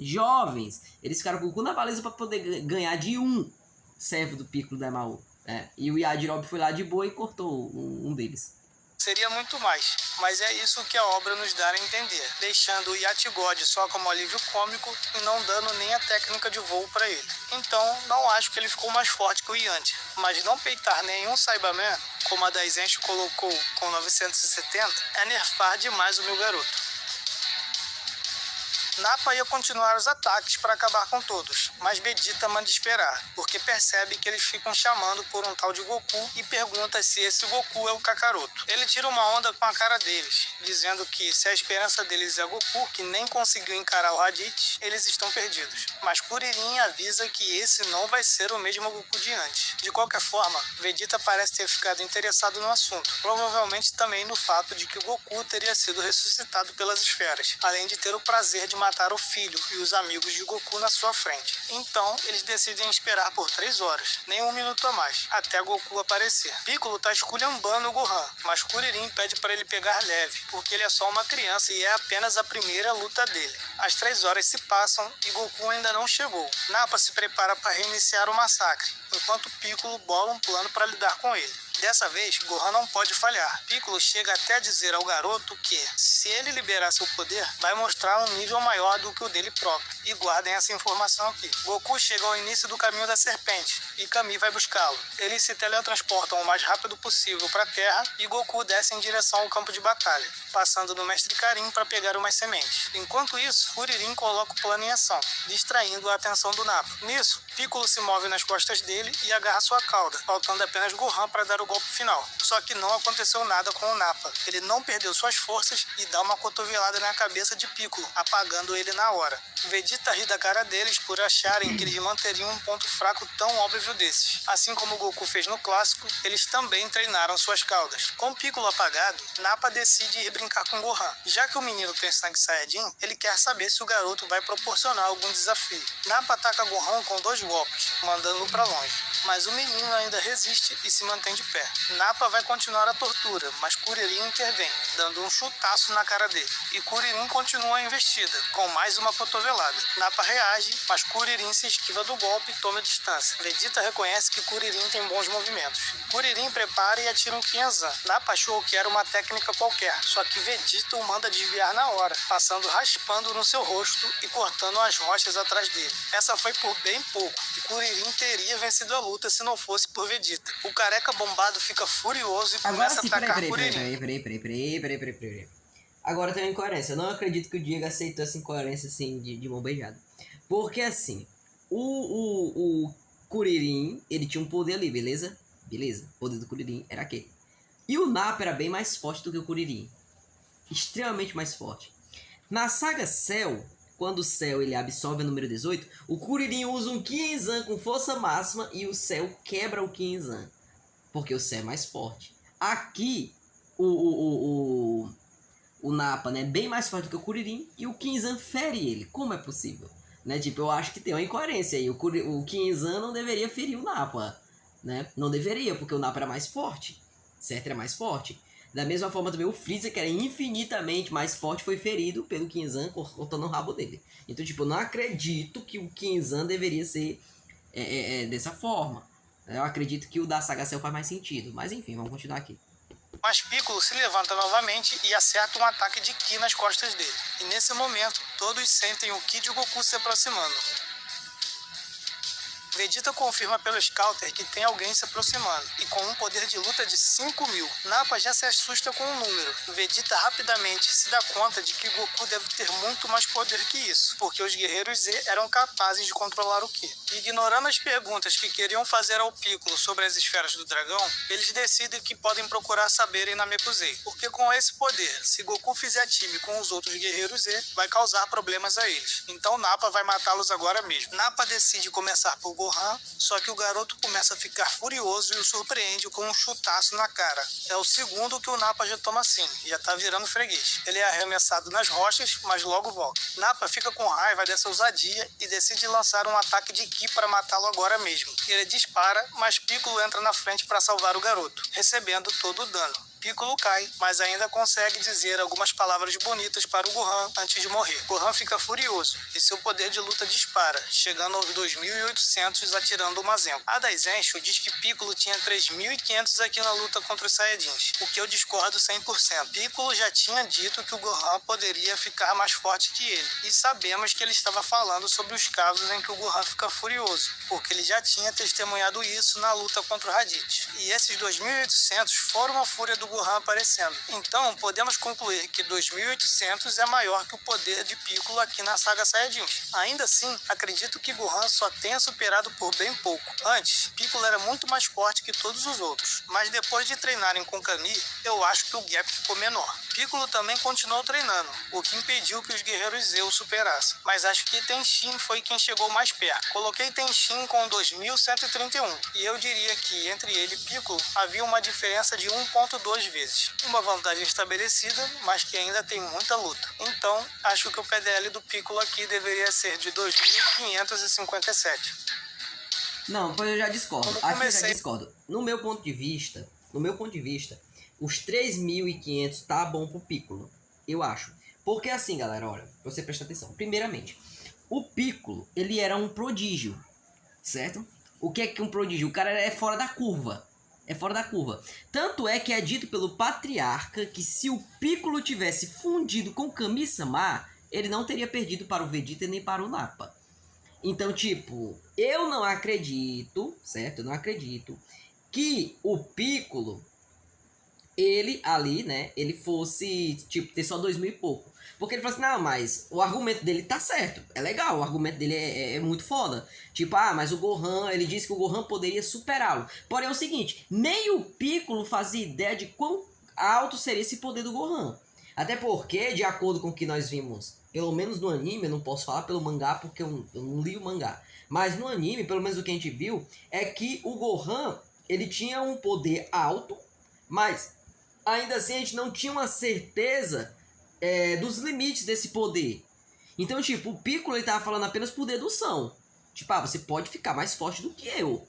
Eles ficaram com o cu na baliza pra poder ganhar de um servo do Piccolo da Mao. É, e o Yajirobe foi lá de boa e cortou um deles. Seria muito mais, mas é isso que a obra nos dá a entender, deixando o Yatigod só como alívio cômico e não dando nem a técnica de voo para ele. Então, não acho que ele ficou mais forte que o Yanti, mas não peitar nenhum Cyberman, como a Daizenshi colocou com 970, é nerfar demais o meu garoto. Nappa ia continuar os ataques para acabar com todos, mas Vegeta manda esperar, porque percebe que eles ficam chamando por um tal de Goku e pergunta se esse Goku é o Kakaroto. Ele tira uma onda com a cara deles, dizendo que se a esperança deles é Goku, que nem conseguiu encarar o Raditz, eles estão perdidos. Mas Kuririn avisa que esse não vai ser o mesmo Goku de antes. De qualquer forma, Vegeta parece ter ficado interessado no assunto, provavelmente também no fato de que o Goku teria sido ressuscitado pelas esferas, além de ter o prazer de matar o filho e os amigos de Goku na sua frente. Então, eles decidem esperar por 3 horas, nem 1 minuto a mais, até Goku aparecer. Piccolo tá esculhambando o Gohan, mas Kuririn pede para ele pegar leve, porque ele é só uma criança e é apenas a primeira luta dele. As 3 horas se passam e Goku ainda não chegou. Nappa se prepara para reiniciar o massacre, enquanto Piccolo bola um plano para lidar com ele. Dessa vez, Gohan não pode falhar. Piccolo chega até a dizer ao garoto que, se ele liberar seu poder, vai mostrar um nível maior do que o dele próprio. E guardem essa informação aqui. Goku chega ao início do caminho da serpente, e Kami vai buscá-lo. Eles se teletransportam o mais rápido possível para a Terra, e Goku desce em direção ao campo de batalha, passando no Mestre Karin para pegar umas sementes. Enquanto isso, Kuririn coloca o plano em ação, distraindo a atenção do Nappa. Nisso, Piccolo se move nas costas dele e agarra sua cauda, faltando apenas Gohan para dar o golpe final. Só que não aconteceu nada com o Nappa. Ele não perdeu suas forças e dá uma cotovelada na cabeça de Piccolo, apagando ele na hora. Vegeta ri da cara deles por acharem que eles manteriam um ponto fraco tão óbvio desses. Assim como o Goku fez no clássico, eles também treinaram suas caudas. Com Piccolo apagado, Nappa decide ir brincar com Gohan. Já que o menino tem sangue Saiyajin, ele quer saber se o garoto vai proporcionar algum desafio. Nappa ataca Gohan com 2 golpes, mandando-o para longe. Mas o menino ainda resiste e se mantém de pé. pé. Nappa vai continuar a tortura, mas Kuririn intervém, dando um chutaço na cara dele. E Kuririn continua a investida, com mais uma cotovelada. Nappa reage, mas Kuririn se esquiva do golpe e toma distância. Vegeta reconhece que Kuririn tem bons movimentos. Kuririn prepara e atira um Kienzan. Nappa achou que era uma técnica qualquer, só que Vegeta o manda desviar na hora, passando raspando no seu rosto e cortando as rochas atrás dele. Essa foi por bem pouco, e Kuririn teria vencido a luta se não fosse por Vegeta. O careca bombado fica furioso e começa a atacar Kuririn. Peraí. Agora tem uma incoerência. Eu não acredito que o Diego aceitou essa incoerência assim de mão beijada. Porque assim, o Kuririn, ele tinha um poder ali, beleza? Beleza, o poder do Kuririn era aquele. E o Nappa era bem mais forte do que o Kuririn. Extremamente mais forte. Na saga Cell, quando o Cell ele absorve o número 18, o Kuririn usa um Kienzan com força máxima e o Cell quebra o Kienzan. Porque o Cell é mais forte. Aqui, o Nappa, né, é bem mais forte do que o Kuririn e o Kienzan fere ele. Como é possível? Né? Tipo, eu acho que tem uma incoerência aí. O Kienzan não deveria ferir o Nappa. Né? Não deveria, porque o Nappa era mais forte. Certo? Era mais forte. Da mesma forma também o Freezer, que era infinitamente mais forte, foi ferido pelo Kienzan cortando o rabo dele. Então, tipo, eu não acredito que o Kienzan deveria ser dessa forma. Eu acredito que o da Saga Cell faz mais sentido. Mas enfim, vamos continuar aqui. Mas Piccolo se levanta novamente e acerta um ataque de Ki nas costas dele. E nesse momento, todos sentem o Ki de Goku se aproximando. Vegeta confirma pelo Scouter que tem alguém se aproximando, e com um poder de luta de 5.000. Nappa já se assusta com o número. Vegeta rapidamente se dá conta de que Goku deve ter muito mais poder que isso, porque os guerreiros Z eram capazes de controlar o Ki. Ignorando as perguntas que queriam fazer ao Piccolo sobre as esferas do dragão, eles decidem que podem procurar saber em Namekusei, porque com esse poder, se Goku fizer time com os outros guerreiros Z, vai causar problemas a eles. Então Nappa vai matá-los agora mesmo. Nappa decide começar por Gohan, só que o garoto começa a ficar furioso e o surpreende com um chutaço na cara. É o segundo que o Nappa já toma assim, já tá virando freguês. Ele é arremessado nas rochas, mas logo volta. Nappa fica com raiva dessa ousadia e decide lançar um ataque de Ki para matá-lo agora mesmo. Ele dispara, mas Piccolo entra na frente para salvar o garoto, recebendo todo o dano. Piccolo cai, mas ainda consegue dizer algumas palavras bonitas para o Gohan antes de morrer. Gohan fica furioso e seu poder de luta dispara, chegando aos 2.800 atirando o Mazenko. A Daizensho diz que Piccolo tinha 3.500 aqui na luta contra os Saiyajins, o que eu discordo 100%. Piccolo já tinha dito que o Gohan poderia ficar mais forte que ele, e sabemos que ele estava falando sobre os casos em que o Gohan fica furioso, porque ele já tinha testemunhado isso na luta contra o Raditz. E esses 2.800 foram a fúria do Gohan aparecendo. Então, podemos concluir que 2.800 é maior que o poder de Piccolo aqui na saga Saiyajins. Ainda assim, acredito que Gohan só tenha superado por bem pouco. Antes, Piccolo era muito mais forte que todos os outros, mas depois de treinarem com Kami, eu acho que o gap ficou menor. Piccolo também continuou treinando, o que impediu que os guerreiros Z o superassem. Mas acho que Tenshin foi quem chegou mais perto. Coloquei Tenshin com 2.131, e eu diria que entre ele e Piccolo havia uma diferença de 1.2 vezes. Uma vantagem estabelecida, mas que ainda tem muita luta. Então, acho que o PDL do Piccolo aqui deveria ser de 2.557. Não, pois eu já discordo. Aqui eu já discordo. No meu ponto de vista, os 3.500 tá bom pro Piccolo. Eu acho. Porque assim, galera, olha, você presta atenção. Primeiramente, o Piccolo, ele era um prodígio, certo? O que é um prodígio? O cara é fora da curva. É fora da curva. Tanto é que é dito pelo Patriarca que se o Piccolo tivesse fundido com Kami-sama, ele não teria perdido para o Vegeta nem para o Nappa. Então, tipo, eu não acredito, certo? Eu não acredito que o Piccolo, ele ali, né, ele fosse, tipo, ter só 2.000 e pouco. Porque ele falou assim, não, mas o argumento dele tá certo. É legal, o argumento dele é muito foda. Tipo, mas o Gohan, ele disse que o Gohan poderia superá-lo. Porém é o seguinte, nem o Piccolo fazia ideia de quão alto seria esse poder do Gohan. Até porque, de acordo com o que nós vimos, pelo menos no anime, eu não posso falar pelo mangá porque eu não li o mangá. Mas no anime, pelo menos o que a gente viu, é que o Gohan, ele tinha um poder alto, mas ainda assim a gente não tinha uma certeza dos limites desse poder. Então, tipo, o Piccolo ele tava falando apenas por dedução. Tipo, você pode ficar mais forte do que eu.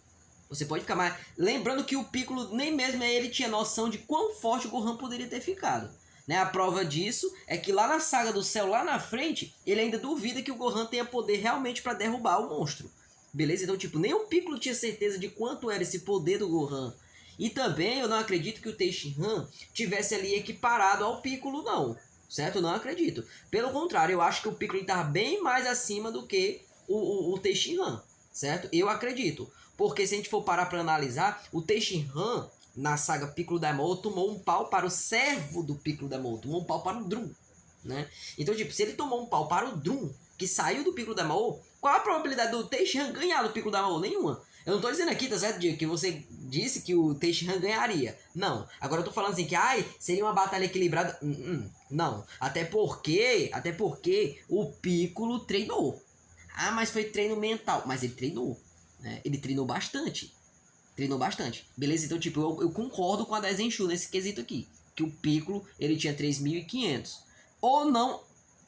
Você pode ficar mais... Lembrando que o Piccolo nem mesmo ele tinha noção de quão forte o Gohan poderia ter ficado. Né? A prova disso é que lá na saga do céu, lá na frente, ele ainda duvida que o Gohan tenha poder realmente para derrubar o monstro. Beleza? Então, tipo, nem o Piccolo tinha certeza de quanto era esse poder do Gohan. E também eu não acredito que o Tenshinhan tivesse ali equiparado ao Piccolo, não. Certo? Eu não acredito. Pelo contrário, eu acho que o Piccolo estava bem mais acima do que o Tenshinhan. Certo? Eu acredito. Porque se a gente for parar para analisar, o Tenshinhan, na saga Piccolo Daimao, tomou um pau para o servo do Piccolo Daimao. Tomou um pau para o Drum. Né? Então, tipo, se ele tomou um pau para o Drum, que saiu do Piccolo Daimao, qual a probabilidade do Tenshinhan ganhar do Piccolo Daimao? Nenhuma. Eu não tô dizendo aqui, tá certo, Diego, que você disse que o Tenshinhan ganharia. Não. Agora eu tô falando assim que, seria uma batalha equilibrada. Não. Até porque o Piccolo treinou. Mas foi treino mental. Mas ele treinou. Né? Ele treinou bastante. Beleza? Então, tipo, eu concordo com a Dezenshu nesse quesito aqui. Que o Piccolo, ele tinha 3.500. Ou não,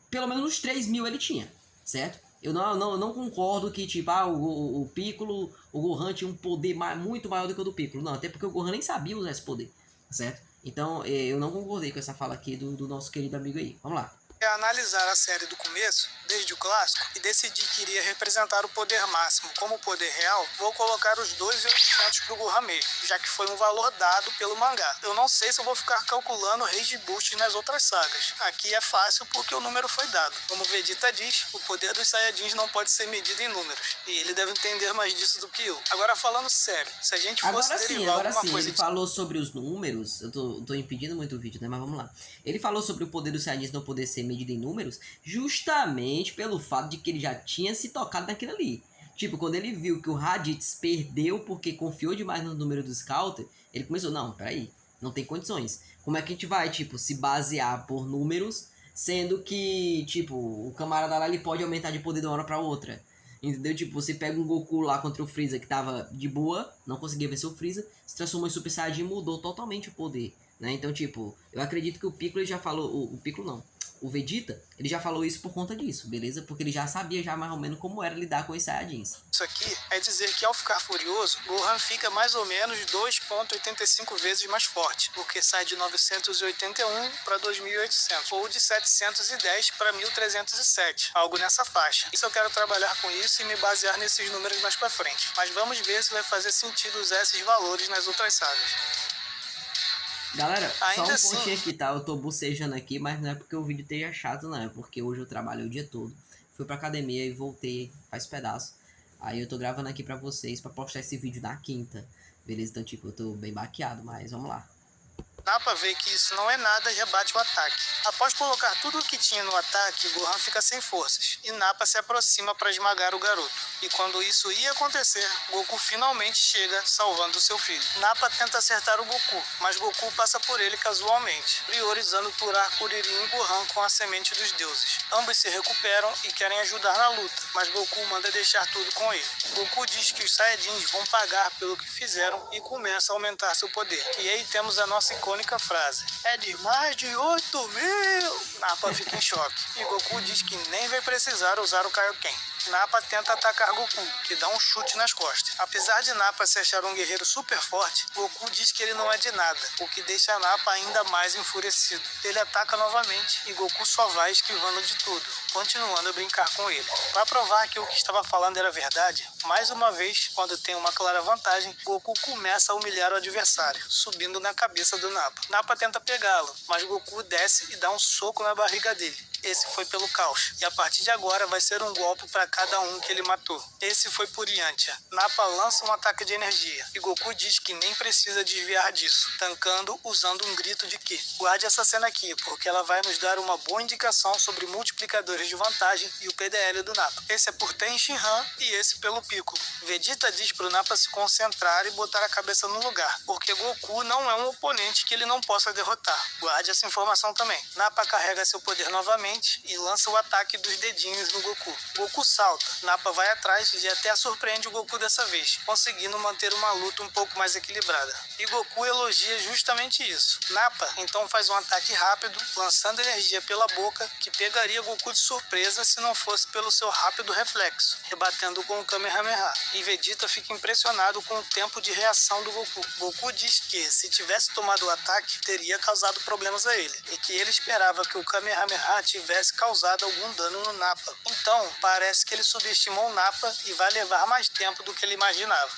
pelo menos uns 3.000 ele tinha. Certo? Eu não concordo que, tipo, o Piccolo, o Gohan tinha um poder muito maior do que o do Piccolo. Não, até porque o Gohan nem sabia usar esse poder. Certo? Então, eu não concordei com essa fala aqui do nosso querido amigo aí. Vamos lá. Analisar a série do começo, desde o clássico, e decidir que iria representar o poder máximo como poder real, vou colocar os 2.800 pro Gohan mesmo, já que foi um valor dado pelo mangá. Eu não sei se eu vou ficar calculando Rage Boost nas outras sagas. Aqui é fácil porque o número foi dado. Como Vegeta diz, o poder dos Saiyajins não pode ser medido em números, e ele deve entender mais disso do que eu. Agora, falando sério, se a gente fosse derivar alguma coisa... Ele falou sobre os números, eu tô impedindo muito o vídeo, né, mas vamos lá. Ele falou sobre o poder dos Saiyajins não poder ser medido em números, justamente pelo fato de que ele já tinha se tocado naquilo ali. Tipo, quando ele viu que o Raditz perdeu porque confiou demais no número do Scouter, ele começou, não, peraí, não tem condições. Como é que a gente vai, tipo, se basear por números, sendo que, tipo, o camarada lá, ele pode aumentar de poder de uma hora pra outra. Entendeu? Tipo, você pega um Goku lá contra o Freeza que tava de boa, não conseguia vencer o Freeza, se transformou em Super Saiyajin e mudou totalmente o poder. Né? Então, tipo, eu acredito que o Piccolo já falou... O Piccolo não. O Vegeta, ele já falou isso por conta disso, beleza? Porque ele já sabia já mais ou menos como era lidar com os Saiyajins. Isso aqui é dizer que ao ficar furioso, Gohan fica mais ou menos 2,85 vezes mais forte, porque sai de 981 para 2.800, ou de 710 para 1.307, algo nessa faixa. Isso eu quero trabalhar com isso e me basear nesses números mais pra frente. Mas vamos ver se vai fazer sentido usar esses valores nas outras sagas. Galera, ainda só um pontinho aqui, tá? Eu tô bocejando aqui, mas não é porque o vídeo esteja chato, não. É porque hoje eu trabalhei o dia todo. Fui pra academia e voltei faz pedaço. Aí eu tô gravando aqui pra vocês, pra postar esse vídeo na quinta. Beleza? Então, tipo, eu tô bem baqueado, mas vamos lá. Nappa vê que isso não é nada e rebate o ataque. Após colocar tudo o que tinha no ataque, Gohan fica sem forças, e Nappa se aproxima para esmagar o garoto. E quando isso ia acontecer, Goku finalmente chega, salvando seu filho. Nappa tenta acertar o Goku, mas Goku passa por ele casualmente, priorizando curar Kuririn e Gohan com a semente dos deuses. Ambos se recuperam e querem ajudar na luta, mas Goku manda deixar tudo com ele. Goku diz que os Saiyajins vão pagar pelo que fizeram e começa a aumentar seu poder. E aí temos a nossa icônica frase: é de mais de 8.000! Nappa fica em choque, e Goku diz que nem vai precisar usar o Kaioken. Nappa tenta atacar Goku, que dá um chute nas costas. Apesar de Nappa se achar um guerreiro super forte, Goku diz que ele não é de nada, o que deixa Nappa ainda mais enfurecido. Ele ataca novamente e Goku só vai esquivando de tudo, continuando a brincar com ele. Para provar que o que estava falando era verdade, mais uma vez, quando tem uma clara vantagem, Goku começa a humilhar o adversário, subindo na cabeça do Nappa. Nappa tenta pegá-lo, mas Goku desce e dá um soco na barriga dele. Esse foi pelo caos, e a partir de agora vai ser um golpe para cada um que ele matou. Esse foi por Yantia. Nappa lança um ataque de energia, e Goku diz que nem precisa desviar disso, tancando usando um grito de Ki. Guarde essa cena aqui, porque ela vai nos dar uma boa indicação sobre multiplicadores de vantagem e o PDL do Nappa. Esse é por Tenshinhan e esse pelo Piccolo. Vegeta diz pro Nappa se concentrar e botar a cabeça no lugar, porque Goku não é um oponente que ele não possa derrotar. Guarde essa informação também. Nappa carrega seu poder novamente e lança o ataque dos dedinhos no Goku. Goku salta, Nappa vai atrás e até surpreende o Goku dessa vez, conseguindo manter uma luta um pouco mais equilibrada. E Goku elogia justamente isso. Nappa então faz um ataque rápido, lançando energia pela boca, que pegaria Goku de surpresa se não fosse pelo seu rápido reflexo, rebatendo com o Kamehameha. E Vegeta fica impressionado com o tempo de reação do Goku. Goku diz que, se tivesse tomado o ataque, teria causado problemas a ele, e que ele esperava que o Kamehameha tivesse causado algum dano no Nappa. Então, parece que ele subestimou o Nappa e vai levar mais tempo do que ele imaginava.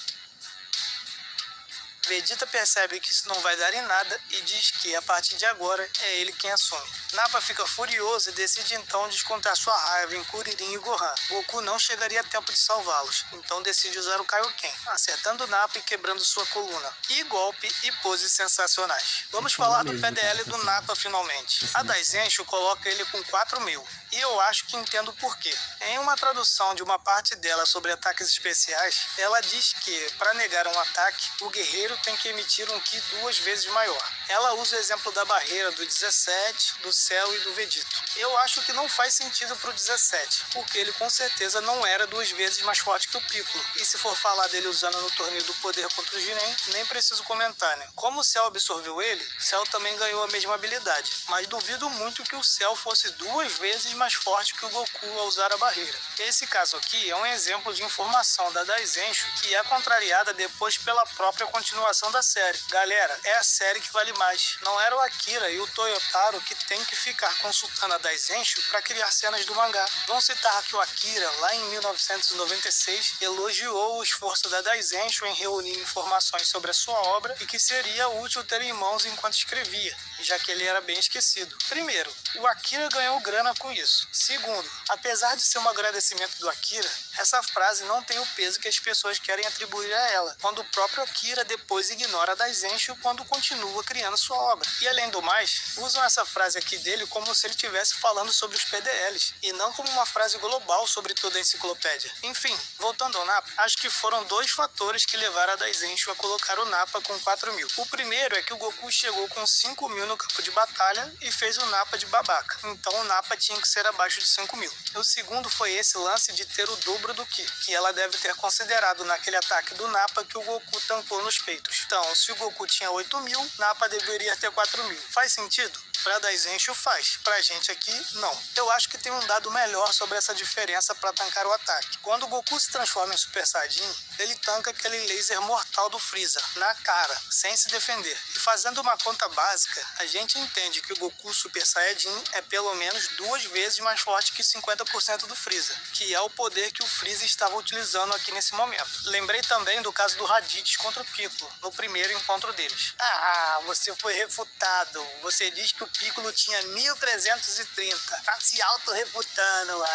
Vegeta percebe que isso não vai dar em nada e diz que, a partir de agora, é ele quem assume. Nappa fica furioso e decide então descontar sua raiva em Kuririn e Gohan. Goku não chegaria a tempo de salvá-los, então decide usar o Kaioken, acertando Nappa e quebrando sua coluna. E golpe e poses sensacionais. Vamos falar do PDL do Nappa finalmente. A Daizenshu coloca ele com 4.000. E eu acho que entendo o porquê. Em uma tradução de uma parte dela sobre ataques especiais, ela diz que, para negar um ataque, o guerreiro tem que emitir um Ki 2 vezes maior. Ela usa o exemplo da barreira do 17, do Cell e do Vegito. Eu acho que não faz sentido pro 17, porque ele com certeza não era 2 vezes mais forte que o Piccolo. E se for falar dele usando no torneio do poder contra o Jiren, nem preciso comentar, né? Como o Cell absorveu ele, Cell também ganhou a mesma habilidade. Mas duvido muito que o Cell fosse 2 vezes mais forte que o Goku ao usar a barreira. Esse caso aqui é um exemplo de informação da Daizenshu que é contrariada depois pela própria continuação da série. Galera, é a série que vale mais. Não era o Akira e o Toyotaro que tem que ficar consultando a Daizenshu para criar cenas do mangá. Vamos citar que o Akira, lá em 1996, elogiou o esforço da Daizenshu em reunir informações sobre a sua obra e que seria útil ter em mãos enquanto escrevia, já que ele era bem esquecido. Primeiro, o Akira ganhou grana com isso. Segundo, apesar de ser um agradecimento do Akira, essa frase não tem o peso que as pessoas querem atribuir a ela, quando o próprio Akira depois ignora a Daizenshu quando continua criando sua obra. E além do mais, usam essa frase aqui dele como se ele estivesse falando sobre os PDLs, e não como uma frase global sobre toda a enciclopédia. Enfim, voltando ao Nappa, acho que foram 2 fatores que levaram a Daizenshu a colocar o Nappa com 4.000. O primeiro é que o Goku chegou com 5.000 no campo de batalha e fez o Nappa de babaca, então o Nappa tinha que ser abaixo de 5.000. O segundo foi esse lance de ter o dobro do Ki, que ela deve ter considerado naquele ataque do Nappa que o Goku tancou nos peitos. Então, se o Goku tinha 8.000, Nappa deveria ter 4.000. Faz sentido? Pra Daizenshu faz. Pra gente aqui, não. Eu acho que tem um dado melhor sobre essa diferença pra tancar o ataque. Quando o Goku se transforma em Super Saiyajin, ele tanca aquele laser mortal do Freeza, na cara, sem se defender. E fazendo uma conta básica, a gente entende que o Goku Super Saiyajin é pelo menos 2 vezes mais forte que 50% do Freeza, que é o poder que o Freeza estava utilizando aqui nesse momento. Lembrei também do caso do Raditz contra o Piccolo, no primeiro encontro deles. Ah, você foi refutado. Você diz que o Piccolo tinha 1330. Tá se auto-refutando.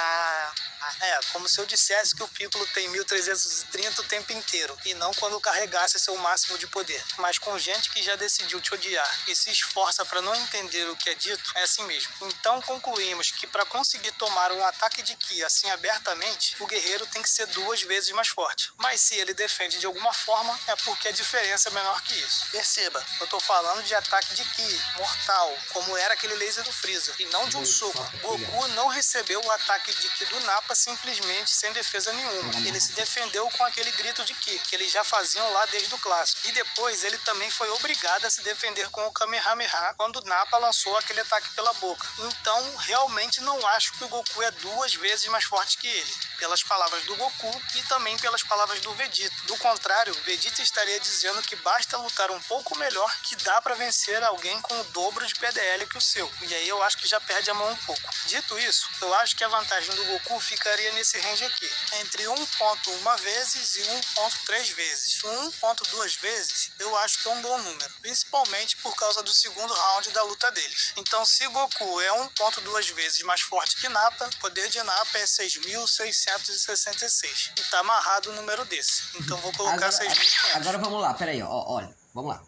Como se eu dissesse que o Piccolo tem 1330 o tempo inteiro, e não quando carregasse seu máximo de poder. Mas com gente que já decidiu te odiar e se esforça para não entender o que é dito, é assim mesmo. Então concluímos que para conseguir tomar um ataque de Ki assim abertamente, o guerreiro tem que ser 2 vezes mais forte. Mas se ele defende de alguma forma, é porque a diferença é menor que isso. Perceba, eu tô falando de ataque de Ki, mortal, como era aquele laser do Freeza, e não de um soco. Goku não recebeu o ataque de Ki do Nappa simplesmente sem defesa nenhuma. Ele se defendeu com aquele grito de Ki, que eles já faziam lá desde o clássico. E depois ele também foi obrigado a se defender com o Kamehameha quando o Nappa lançou aquele ataque pela boca. Então, realmente não acho que o Goku é 2 vezes mais forte que ele, pelas palavras do Goku e também pelas palavras do Vegeta. Do contrário, Vegeta estaria dizendo que basta lutar um pouco melhor que dá pra vencer alguém com o dobro de PDL que o seu. E aí eu acho que já perde a mão um pouco. Dito isso, eu acho que a vantagem do Goku ficaria nesse range aqui, entre 1.1 vezes e 1.3 vezes. 1.2 vezes eu acho que é um bom número, principalmente por causa do segundo round da luta deles. Então, se Goku é 1.2 vezes mais forte que Nappa, o poder de Nappa é 6.666. E tá amarrado o número desse. Então vou colocar 6.500. Agora vamos lá, peraí, olha, vamos lá.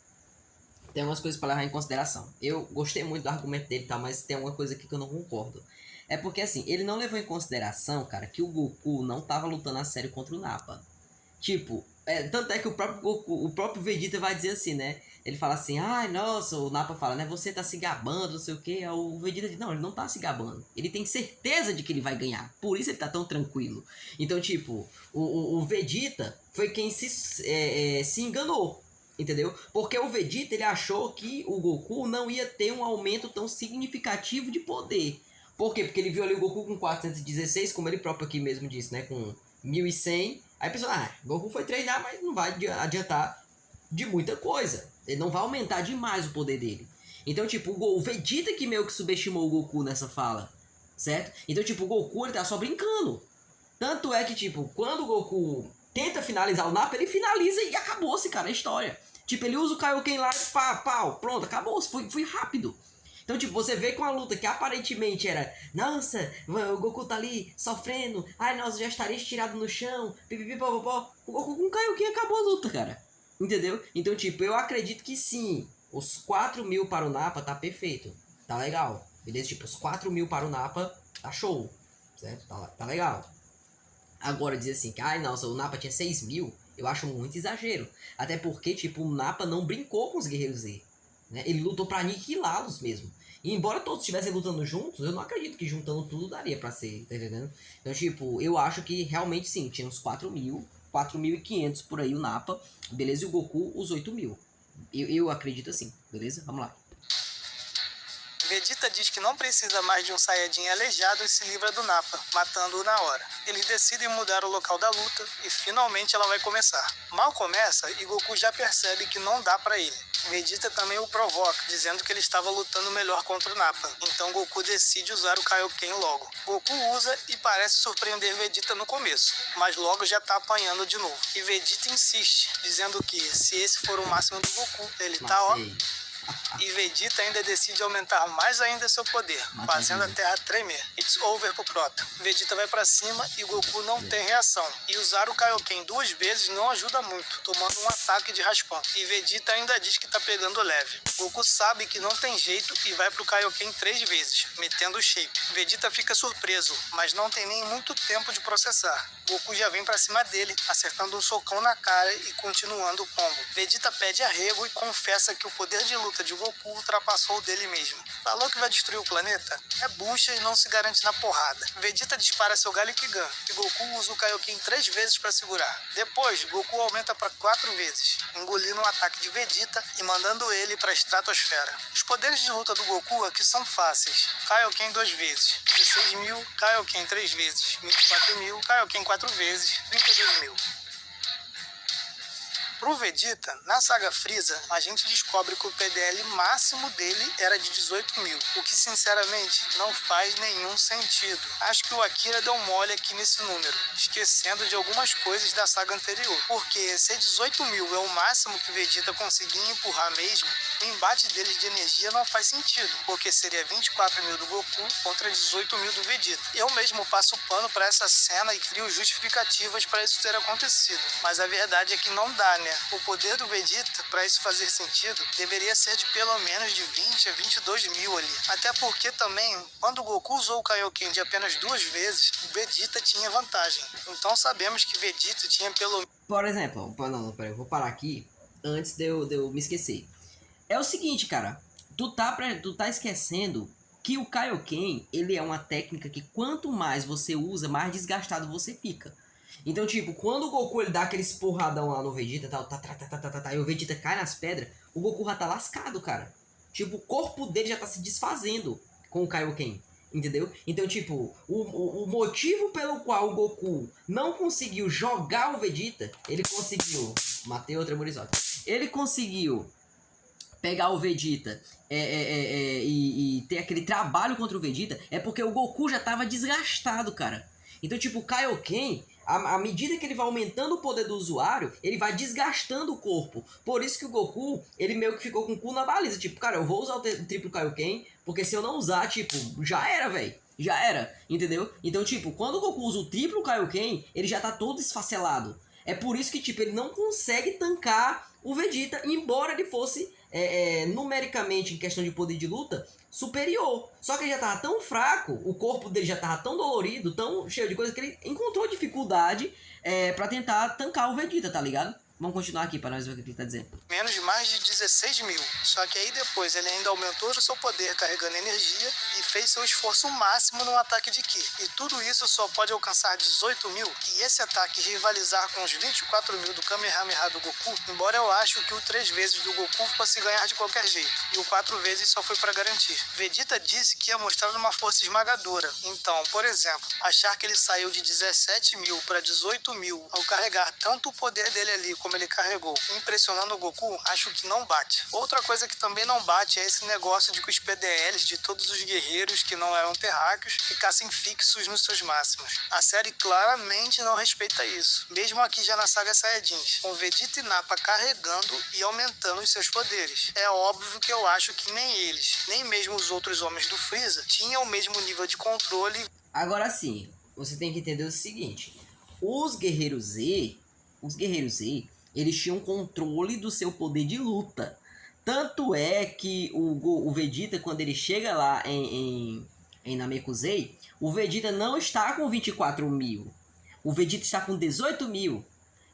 Tem umas coisas para levar em consideração. Eu gostei muito do argumento dele, tá? Mas tem uma coisa aqui que eu não concordo. É porque, assim, ele não levou em consideração, cara, que o Goku não tava lutando a sério contra o Nappa. Tipo, Tanto é que o próprio Goku, o próprio Vegeta vai dizer assim, né? Ele fala assim, ai, nossa, o Nappa fala, né? Você tá se gabando, não sei o que. O Vegeta diz, não, ele não tá se gabando. Ele tem certeza de que ele vai ganhar. Por isso ele tá tão tranquilo. Então, tipo, o Vegeta foi quem se enganou. Entendeu? Porque o Vegeta, ele achou que o Goku não ia ter um aumento tão significativo de poder. Por quê? Porque ele viu ali o Goku com 416, como ele próprio aqui mesmo disse, né? Com 1100. Aí pensou, Goku foi treinar, mas não vai adiantar de muita coisa. Ele não vai aumentar demais o poder dele. Então, tipo, o Vegeta que meio que subestimou o Goku nessa fala, certo? Então, tipo, o Goku, ele tá só brincando. Tanto é que, tipo, quando o Goku tenta finalizar o Nappa, ele finaliza e acabou-se, cara, a história. Tipo, ele usa o Kaioken lá e pau, pronto, acabou, foi rápido. Então, tipo, você vê com a luta que aparentemente era, nossa, o Goku tá ali sofrendo, ai, nossa, já estaria estirado no chão, pipipipopopó. O Goku com o Kaioken acabou a luta, cara. Entendeu? Então, tipo, eu acredito que sim, os 4.000 para o Nappa tá perfeito, tá legal. Beleza? Tipo, os 4.000 para o Nappa tá show, certo? Tá legal. Agora dizer assim, que, ai, nossa, o Nappa tinha 6.000, eu acho muito exagero. Até porque, tipo, o Nappa não brincou com os Guerreiros Z. Né? Ele lutou pra aniquilá-los mesmo. E embora todos estivessem lutando juntos, eu não acredito que juntando tudo daria pra ser, tá entendendo? Então, tipo, eu acho que realmente sim, tinha uns 4.000, 4.500 por aí o Nappa, beleza? E o Goku, os 8.000. Eu acredito assim, beleza? Vamos lá. Vegeta diz que não precisa mais de um Saiyajin aleijado e se livra do Nappa, matando-o na hora. Eles decidem mudar o local da luta e finalmente ela vai começar. Mal começa e Goku já percebe que não dá pra ele. Vegeta também o provoca, dizendo que ele estava lutando melhor contra o Nappa. Então Goku decide usar o Kaioken logo. Goku usa e parece surpreender Vegeta no começo, mas logo já tá apanhando de novo. E Vegeta insiste, dizendo que se esse for o máximo do Goku, ele tá ó... E Vegeta ainda decide aumentar mais ainda seu poder, fazendo a Terra tremer. It's over pro Prota. Vegeta vai pra cima e Goku não tem reação. E usar o Kaioken 2 vezes não ajuda muito, tomando um ataque de raspão. E Vegeta ainda diz que tá pegando leve. Goku sabe que não tem jeito e vai pro Kaioken 3 vezes, metendo o shape. Vegeta fica surpreso, mas não tem nem muito tempo de processar. Goku já vem pra cima dele, acertando um socão na cara e continuando o combo. Vegeta pede arrego e confessa que o poder de luta de Goku ultrapassou o dele mesmo. Falou que vai destruir o planeta? É bucha e não se garante na porrada. Vegeta dispara seu Galkigan e Goku usa o Kaioken 3 vezes para segurar. Depois, Goku aumenta para 4 vezes, engolindo um ataque de Vegeta e mandando ele para a estratosfera. Os poderes de luta do Goku aqui são fáceis. Kaioken 2 vezes, 16.000, Kaioken 3 vezes, 24.000, Kaioken 4 vezes, 32.000. Pro Vegeta, na saga Freeza, a gente descobre que o PDL máximo dele era de 18.000, o que sinceramente não faz nenhum sentido. Acho que o Akira deu mole aqui nesse número, esquecendo de algumas coisas da saga anterior, porque se 18.000 é o máximo que Vegeta conseguia empurrar mesmo, o embate deles de energia não faz sentido, porque seria 24.000 do Goku contra 18.000 do Vegeta. Eu mesmo passo pano para essa cena e crio justificativas para isso ter acontecido, mas a verdade é que não dá, né? O poder do Vegeta, para isso fazer sentido, deveria ser de pelo menos de 20 a 22.000 ali. Até porque também, quando o Goku usou o Kaioken de apenas 2 vezes, o Vegeta tinha vantagem. Então sabemos que Vegeta tinha pelo... Por exemplo, não, peraí, eu vou parar aqui antes de eu me esquecer. É o seguinte, cara, tu tá esquecendo que o Kaioken, ele é uma técnica que quanto mais você usa, mais desgastado você fica. Então, tipo, quando o Goku ele dá aquele porradão lá no Vegeta, e o Vegeta cai nas pedras, o Goku já tá lascado, cara. Tipo, o corpo dele já tá se desfazendo com o Kaioken, entendeu? Então, tipo, o motivo pelo qual o Goku não conseguiu jogar o Vegeta, ele conseguiu... Matei outra Murizote. Ele conseguiu pegar o Vegeta e ter aquele trabalho contra o Vegeta, é porque o Goku já tava desgastado, cara. Então, tipo, o Kaioken... À medida que ele vai aumentando o poder do usuário, ele vai desgastando o corpo. Por isso que o Goku, ele meio que ficou com o cu na baliza. Tipo, cara, eu vou usar o triplo Kaioken, porque se eu não usar, tipo, já era, velho. Já era, entendeu? Então, tipo, quando o Goku usa o triplo Kaioken, ele já tá todo esfacelado. É por isso que, tipo, ele não consegue tancar o Vegeta, embora ele fosse numericamente, em questão de poder de luta, superior. Só que ele já tava tão fraco, o corpo dele já tava tão dolorido, tão cheio de coisa, que ele encontrou dificuldade pra tentar tancar o Vegeta, tá ligado? Vamos continuar aqui pra nós ver o que ele tá dizendo. Menos de mais de 16 mil. Só que aí depois ele ainda aumentou o seu poder carregando energia e fez seu esforço máximo no ataque de Ki. E tudo isso só pode alcançar 18 mil. E esse ataque rivalizar com os 24 mil do Kamehameha do Goku, embora eu acho que o 3 vezes do Goku fosse ganhar de qualquer jeito. E o 4 vezes só foi pra garantir. Vegeta disse que ia mostrar uma força esmagadora. Então, por exemplo, achar que ele saiu de 17 mil para 18 mil ao carregar tanto o poder dele ali como ele carregou, impressionando o Goku, acho que não bate. Outra coisa que também não bate é esse negócio de que os PDLs de todos os guerreiros que não eram terráqueos ficassem fixos nos seus máximos. A série claramente não respeita isso, mesmo aqui já na saga Saiyajins, com Vegeta e Nappa carregando e aumentando os seus poderes. É óbvio que eu acho que nem eles, nem mesmo os outros homens do Freeza, tinham o mesmo nível de controle. Agora sim, você tem que entender o seguinte, os Guerreiros Z, eles tinham controle do seu poder de luta. Tanto é que o Vegeta, quando ele chega lá em Namekusei, o Vegeta não está com 24 mil. O Vegeta está com 18 mil.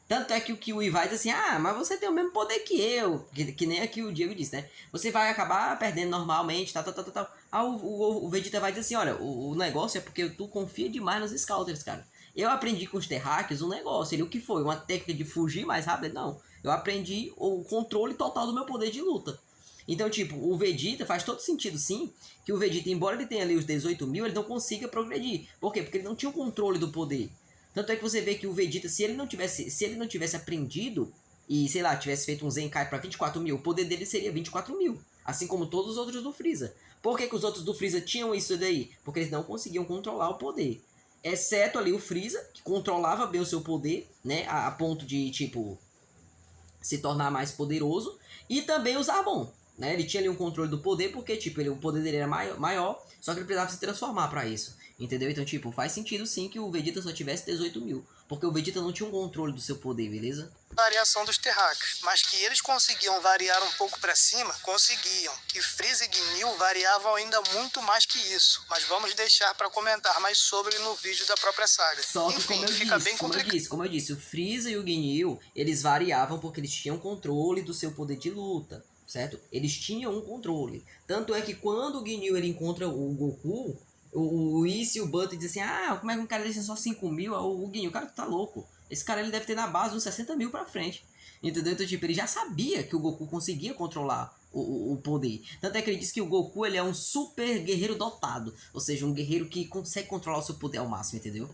Tanto é que o Kiwi vai dizer assim, mas você tem o mesmo poder que eu. Que nem aqui o Diego disse, né? Você vai acabar perdendo normalmente, tal. O Vegeta vai dizer assim, olha, o negócio é porque tu confia demais nos Scouters, cara. Eu aprendi com os terráqueos um negócio. Ele, o que foi? Uma técnica de fugir mais rápido? Não. Eu aprendi o controle total do meu poder de luta. Então, tipo, o Vegeta faz todo sentido, sim, que o Vegeta, embora ele tenha ali os 18 mil, ele não consiga progredir. Por quê? Porque ele não tinha o controle do poder. Tanto é que você vê que o Vegeta, se ele não tivesse aprendido e, sei lá, tivesse feito um Zenkai pra 24 mil, o poder dele seria 24 mil. Assim como todos os outros do Freeza. Por que os outros do Freeza tinham isso daí? Porque eles não conseguiam controlar o poder. Exceto ali o Freeza, que controlava bem o seu poder, né? A ponto de, tipo, se tornar mais poderoso. E também o Zarbon, né? Ele tinha ali um controle do poder, porque, tipo, o poder dele era maior, só que ele precisava se transformar pra isso. Entendeu? Então, tipo, faz sentido sim que o Vegeta só tivesse 18 mil. Porque o Vegeta não tinha um controle do seu poder, beleza? Variação dos terráqueos, mas que eles conseguiam variar um pouco para cima, conseguiam. Que Freeza e Ginyu variavam ainda muito mais que isso, mas vamos deixar para comentar mais sobre no vídeo da própria saga. Só que, enfim, como eu disse, o Freeza e o Ginyu, eles variavam porque eles tinham controle do seu poder de luta, certo? Eles tinham um controle. Tanto é que quando o Ginyu ele encontra o Goku, o Whis e o Butter dizem assim, como é que um cara desse só 5 mil? O Ginyu, o cara tá louco. Esse cara ele deve ter na base uns 60 mil pra frente. Entendeu? Então, tipo, ele já sabia que o Goku conseguia controlar o poder. Tanto é que ele diz que o Goku ele é um super guerreiro dotado. Ou seja, um guerreiro que consegue controlar o seu poder ao máximo, entendeu?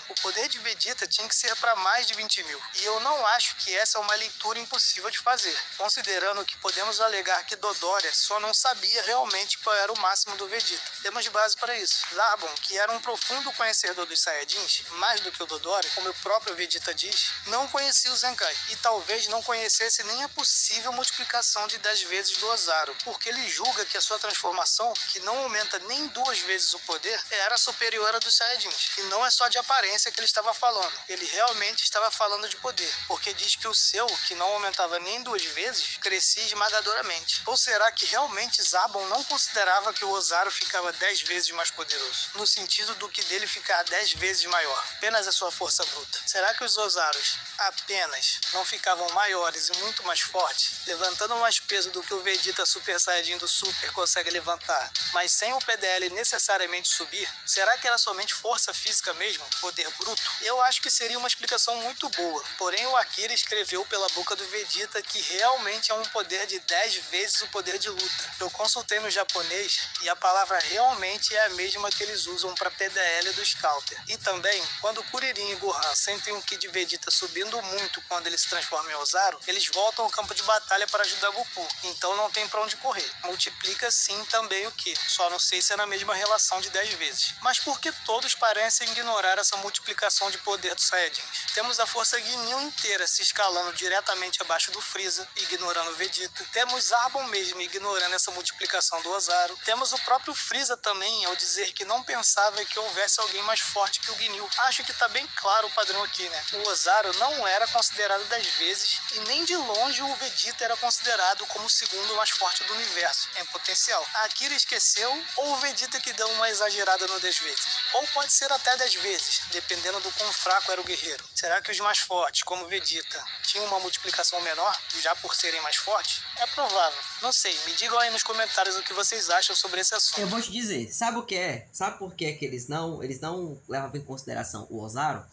O poder de Vegeta tinha que ser para mais de 20 mil. E eu não acho que essa é uma leitura impossível de fazer, considerando que podemos alegar que Dodoria só não sabia realmente qual era o máximo do Vegeta. Temos base para isso. Zarbon, que era um profundo conhecedor dos Saiyajins, mais do que o Dodoria, como o próprio Vegeta diz, não conhecia o Zenkai. E talvez não conhecesse nem a possível multiplicação de 10 vezes do Ozaru, porque ele julga que a sua transformação, que não aumenta nem 2 vezes o poder, era superior à dos Saiyajins. E não é só de aparência que ele estava falando. Ele realmente estava falando de poder, porque diz que o seu, que não aumentava nem 2 vezes, crescia esmagadoramente. Ou será que realmente Zarbon não considerava que o Ozaru ficava 10 vezes mais poderoso, no sentido do que dele ficar 10 vezes maior, apenas a sua força bruta? Será que os Ozarus apenas não ficavam maiores e muito mais fortes, levantando mais peso do que o Vegeta Super Saiyajin do Super consegue levantar, mas sem o PDL necessariamente subir? Será que era somente força física mesmo? Poder bruto? Eu acho que seria uma explicação muito boa, porém o Akira escreveu pela boca do Vegeta que realmente é um poder de 10 vezes o poder de luta. Eu consultei no japonês e a palavra realmente é a mesma que eles usam para PDL do Scouter. E também, quando Kuririn e Gohan sentem um Ki de Vegeta subindo muito quando ele se transforma em Ozaru, eles voltam ao campo de batalha para ajudar Goku, então não tem para onde correr. Multiplica sim também o Ki, só não sei se é na mesma relação de 10 vezes. Mas por que todos parecem ignorar essa multiplicação multiplicação de poder dos Saiyajins. Temos a força Ginyu inteira se escalando diretamente abaixo do Freeza, ignorando o Vegeta. Temos Zarbon mesmo ignorando essa multiplicação do Ozaru. Temos o próprio Freeza também ao dizer que não pensava que houvesse alguém mais forte que o Ginyu. Acho que tá bem claro o padrão aqui, né? O Ozaru não era considerado 10 vezes e nem de longe o Vegeta era considerado como o segundo mais forte do universo em potencial. A Akira esqueceu ou o Vegeta que deu uma exagerada no 10 vezes? Ou pode ser até 10 vezes, dependendo do quão fraco era o guerreiro. Será que os mais fortes, como Vegeta, tinham uma multiplicação menor, já por serem mais fortes? É provável. Não sei, me digam aí nos comentários o que vocês acham sobre esse assunto. Eu vou te dizer, sabe o que é? Sabe por que que eles não levavam em consideração o Ozaru?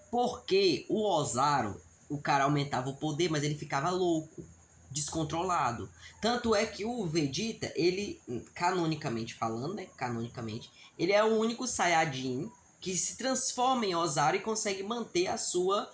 Porque o Ozaru, o cara aumentava o poder, mas ele ficava louco, descontrolado. Tanto é que o Vegeta, ele, canonicamente falando, né? Canonicamente, ele é o único Saiyajin que se transforma em Ozaru e consegue manter a sua,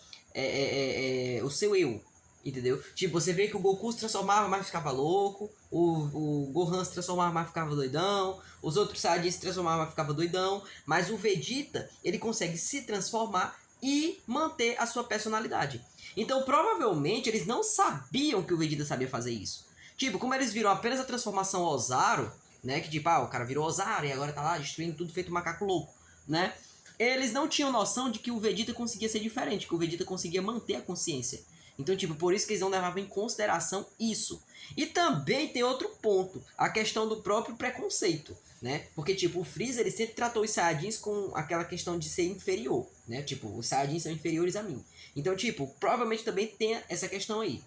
o seu eu. Entendeu? Tipo, você vê que o Goku se transformava, mas ficava louco. O Gohan se transformava, mas ficava doidão. Os outros Saiyajins se transformavam, mas ficava doidão. Mas o Vegeta, ele consegue se transformar e manter a sua personalidade. Então, provavelmente, eles não sabiam que o Vegeta sabia fazer isso. Tipo, como eles viram apenas a transformação Ozaru, né? Que tipo, o cara virou Ozaru e agora tá lá destruindo tudo feito um macaco louco, né? Eles não tinham noção de que o Vegeta conseguia ser diferente, que o Vegeta conseguia manter a consciência. Então, tipo, por isso que eles não levavam em consideração isso. E também tem outro ponto, a questão do próprio preconceito, né? Porque, tipo, o Freeza, ele sempre tratou os Saiyajins com aquela questão de ser inferior, né? Tipo, os Saiyajins são inferiores a mim. Então, tipo, provavelmente também tem essa questão aí.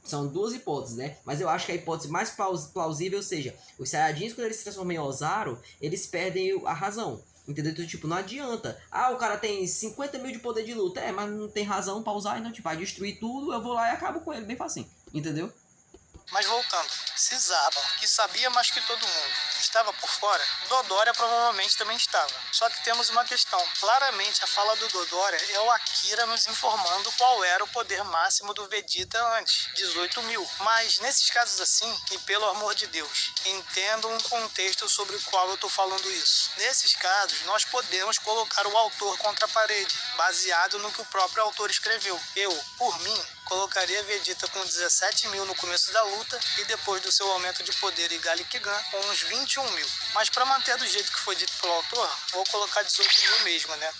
São duas hipóteses, né? Mas eu acho que a hipótese mais plausível, ou seja, os Saiyajins, quando eles se transformam em Ozaru, eles perdem a razão. Entendeu? Então, tipo, não adianta. O cara tem 50 mil de poder de luta. Mas não tem razão pra usar. Então, tipo, vai destruir tudo. Eu vou lá e acabo com ele. Bem facinho. Entendeu? Mas voltando, se Zarbon, que sabia mais que todo mundo, estava por fora, Dodoria provavelmente também estava. Só que temos uma questão. Claramente a fala do Dodoria é o Akira nos informando qual era o poder máximo do Vegeta antes, 18 mil. Mas nesses casos assim, e pelo amor de Deus, entendam um contexto sobre o qual eu estou falando isso. Nesses casos, nós podemos colocar o autor contra a parede, baseado no que o próprio autor escreveu. Eu, por mim, colocaria Vegeta com 17 mil no começo da luta e depois do seu aumento de poder e Galikigan com uns 21 mil. Mas para manter do jeito que foi dito pelo autor, vou colocar 18 mil mesmo, né?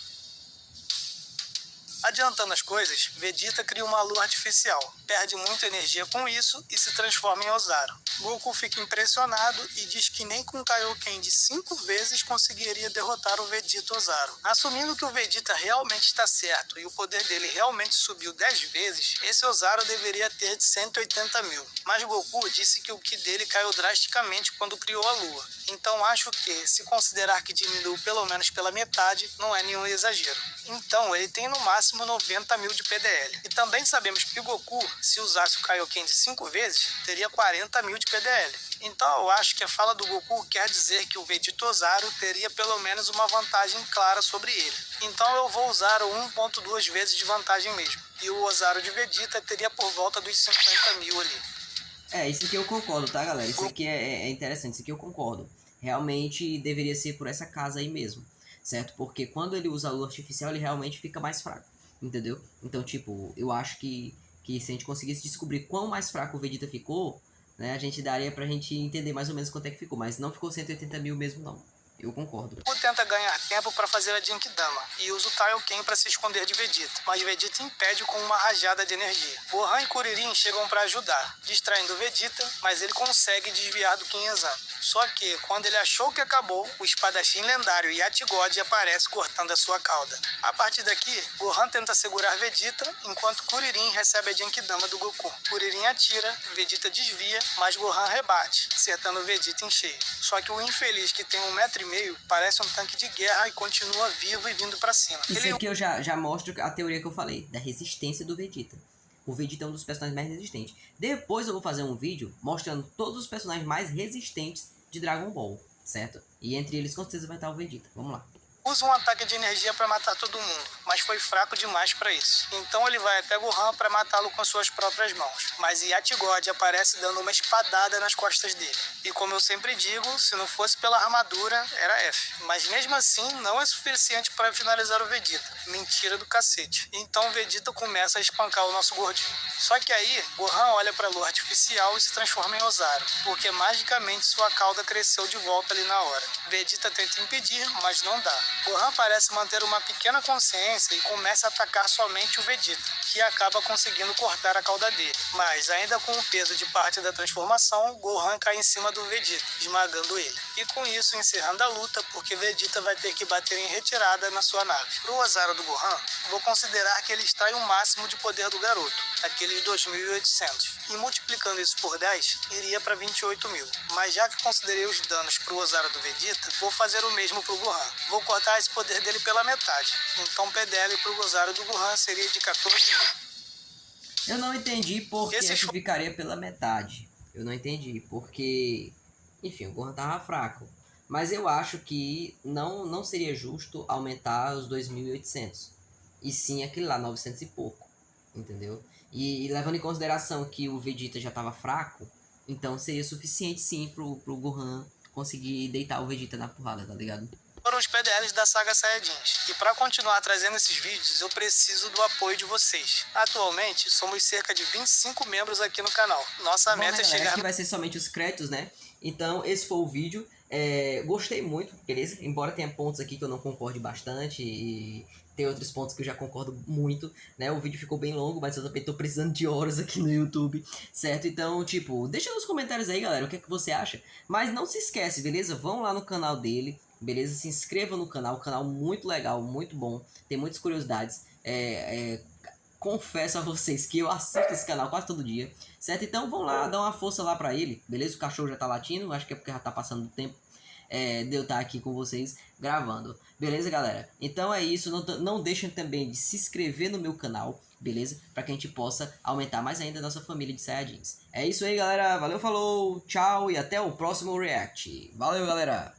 Adiantando as coisas, Vegeta cria uma lua artificial, perde muita energia com isso e se transforma em Ozaru. Goku fica impressionado e diz que nem com Kaioken de 5 vezes conseguiria derrotar o Vegeta Ozaru. Assumindo que o Vegeta realmente está certo e o poder dele realmente subiu 10 vezes, esse Ozaru deveria ter de 180 mil. Mas Goku disse que o Ki dele caiu drasticamente quando criou a lua. Então acho que, se considerar que diminuiu pelo menos pela metade, não é nenhum exagero. Então ele tem no máximo 90 mil de PDL. E também sabemos que o Goku, se usasse o Kaioken de 5 vezes, teria 40 mil de PDL. Então eu acho que a fala do Goku quer dizer que o Vegeta Ozaru teria pelo menos uma vantagem clara sobre ele. Então eu vou usar o 1.2 vezes de vantagem mesmo. E o Ozaru de Vegeta teria por volta dos 50 mil ali. Isso aqui eu concordo, tá, galera? Isso aqui é interessante, isso aqui eu concordo. Realmente deveria ser por essa casa aí mesmo, certo? Porque quando ele usa a lua artificial, ele realmente fica mais fraco, entendeu? Então, tipo, eu acho que se a gente conseguisse descobrir quão mais fraco o Vegeta ficou, né, a gente daria pra gente entender mais ou menos quanto é que ficou. Mas não ficou 180 mil mesmo, não. Eu concordo. Goku tenta ganhar tempo para fazer a Genkidama e usa o Kaioken para se esconder de Vegeta, mas Vegeta impede com uma rajada de energia. Gohan e Kuririn chegam para ajudar, distraindo Vegeta, mas ele consegue desviar do Kin'Ezan. Só que, quando ele achou que acabou, o espadachim lendário Yatigod aparece cortando a sua cauda. A partir daqui, Gohan tenta segurar Vegeta, enquanto Kuririn recebe a Genkidama do Goku. Kuririn atira, Vegeta desvia, mas Gohan rebate, acertando Vegeta em cheio. Só que o infeliz, que tem 1,5 m, parece um tanque de guerra e continua vivo e vindo pra cima. Isso aqui eu já mostro a teoria que eu falei, da resistência do Vegeta. O Vegeta é um dos personagens mais resistentes. Depois eu vou fazer um vídeo mostrando todos os personagens mais resistentes de Dragon Ball, certo? E entre eles com certeza vai estar o Vegeta. Vamos lá. usa um ataque de energia para matar todo mundo, mas foi fraco demais para isso. Então ele vai até Gohan para matá-lo com suas próprias mãos. Mas Yatigod aparece dando uma espadada nas costas dele. E como eu sempre digo, se não fosse pela armadura, era F. Mas mesmo assim, não é suficiente para finalizar o Vegeta. Mentira do cacete. Então o Vegeta começa a espancar o nosso gordinho. Só que aí, Gohan olha para a lua artificial e se transforma em Ozaru, porque magicamente sua cauda cresceu de volta ali na hora. Vegeta tenta impedir, mas não dá. Gohan parece manter uma pequena consciência e começa a atacar somente o Vegeta, que acaba conseguindo cortar a cauda dele. Mas, ainda com o peso de parte da transformação, Gohan cai em cima do Vegeta, esmagando ele. E com isso encerrando a luta, porque Vegeta vai ter que bater em retirada na sua nave. Pro Ozaru do Gohan, vou considerar que ele extrai o máximo de poder do garoto, aqueles 2.800. E multiplicando isso por 10, iria para 28.000. Mas já que considerei os danos pro Ozaru do Vegeta, vou fazer o mesmo pro Gohan. Vou cortar esse poder dele pela metade. Então PDL pro Ozaru do Gohan seria de 14.000. Eu não entendi por que ficaria pela metade. Eu não entendi, porque... Enfim, o Gohan tava fraco. Mas eu acho que não seria justo aumentar os 2.800. E sim aquele lá, 900 e pouco. Entendeu? E levando em consideração que o Vegeta já tava fraco, então seria suficiente sim pro Gohan conseguir deitar o Vegeta na porrada, tá ligado? Foram os PDLs da saga Saiyajins. E para continuar trazendo esses vídeos, eu preciso do apoio de vocês. Atualmente, somos cerca de 25 membros aqui no canal. Nossa meta é chegar... Aqui vai ser somente os créditos, né? Então, esse foi o vídeo. Gostei muito, beleza? Embora tenha pontos aqui que eu não concorde bastante e tem outros pontos que eu já concordo muito, né? O vídeo ficou bem longo, mas eu também tô precisando de horas aqui no YouTube, certo? Então, tipo, deixa nos comentários aí, galera, o que é que você acha. Mas não se esquece, beleza? Vão lá no canal dele, beleza? Se inscreva no canal muito legal, muito bom, tem muitas curiosidades. Confesso a vocês que eu assisto esse canal quase todo dia, certo? Então vão lá, dá uma força lá pra ele, beleza? O cachorro já tá latindo, acho que é porque já tá passando do tempo de eu estar aqui com vocês gravando, beleza, galera? Então é isso, não deixem também de se inscrever no meu canal, beleza? Pra que a gente possa aumentar mais ainda a nossa família de Saiyajins. É isso aí, galera, valeu, falou, tchau e até o próximo React. Valeu, galera!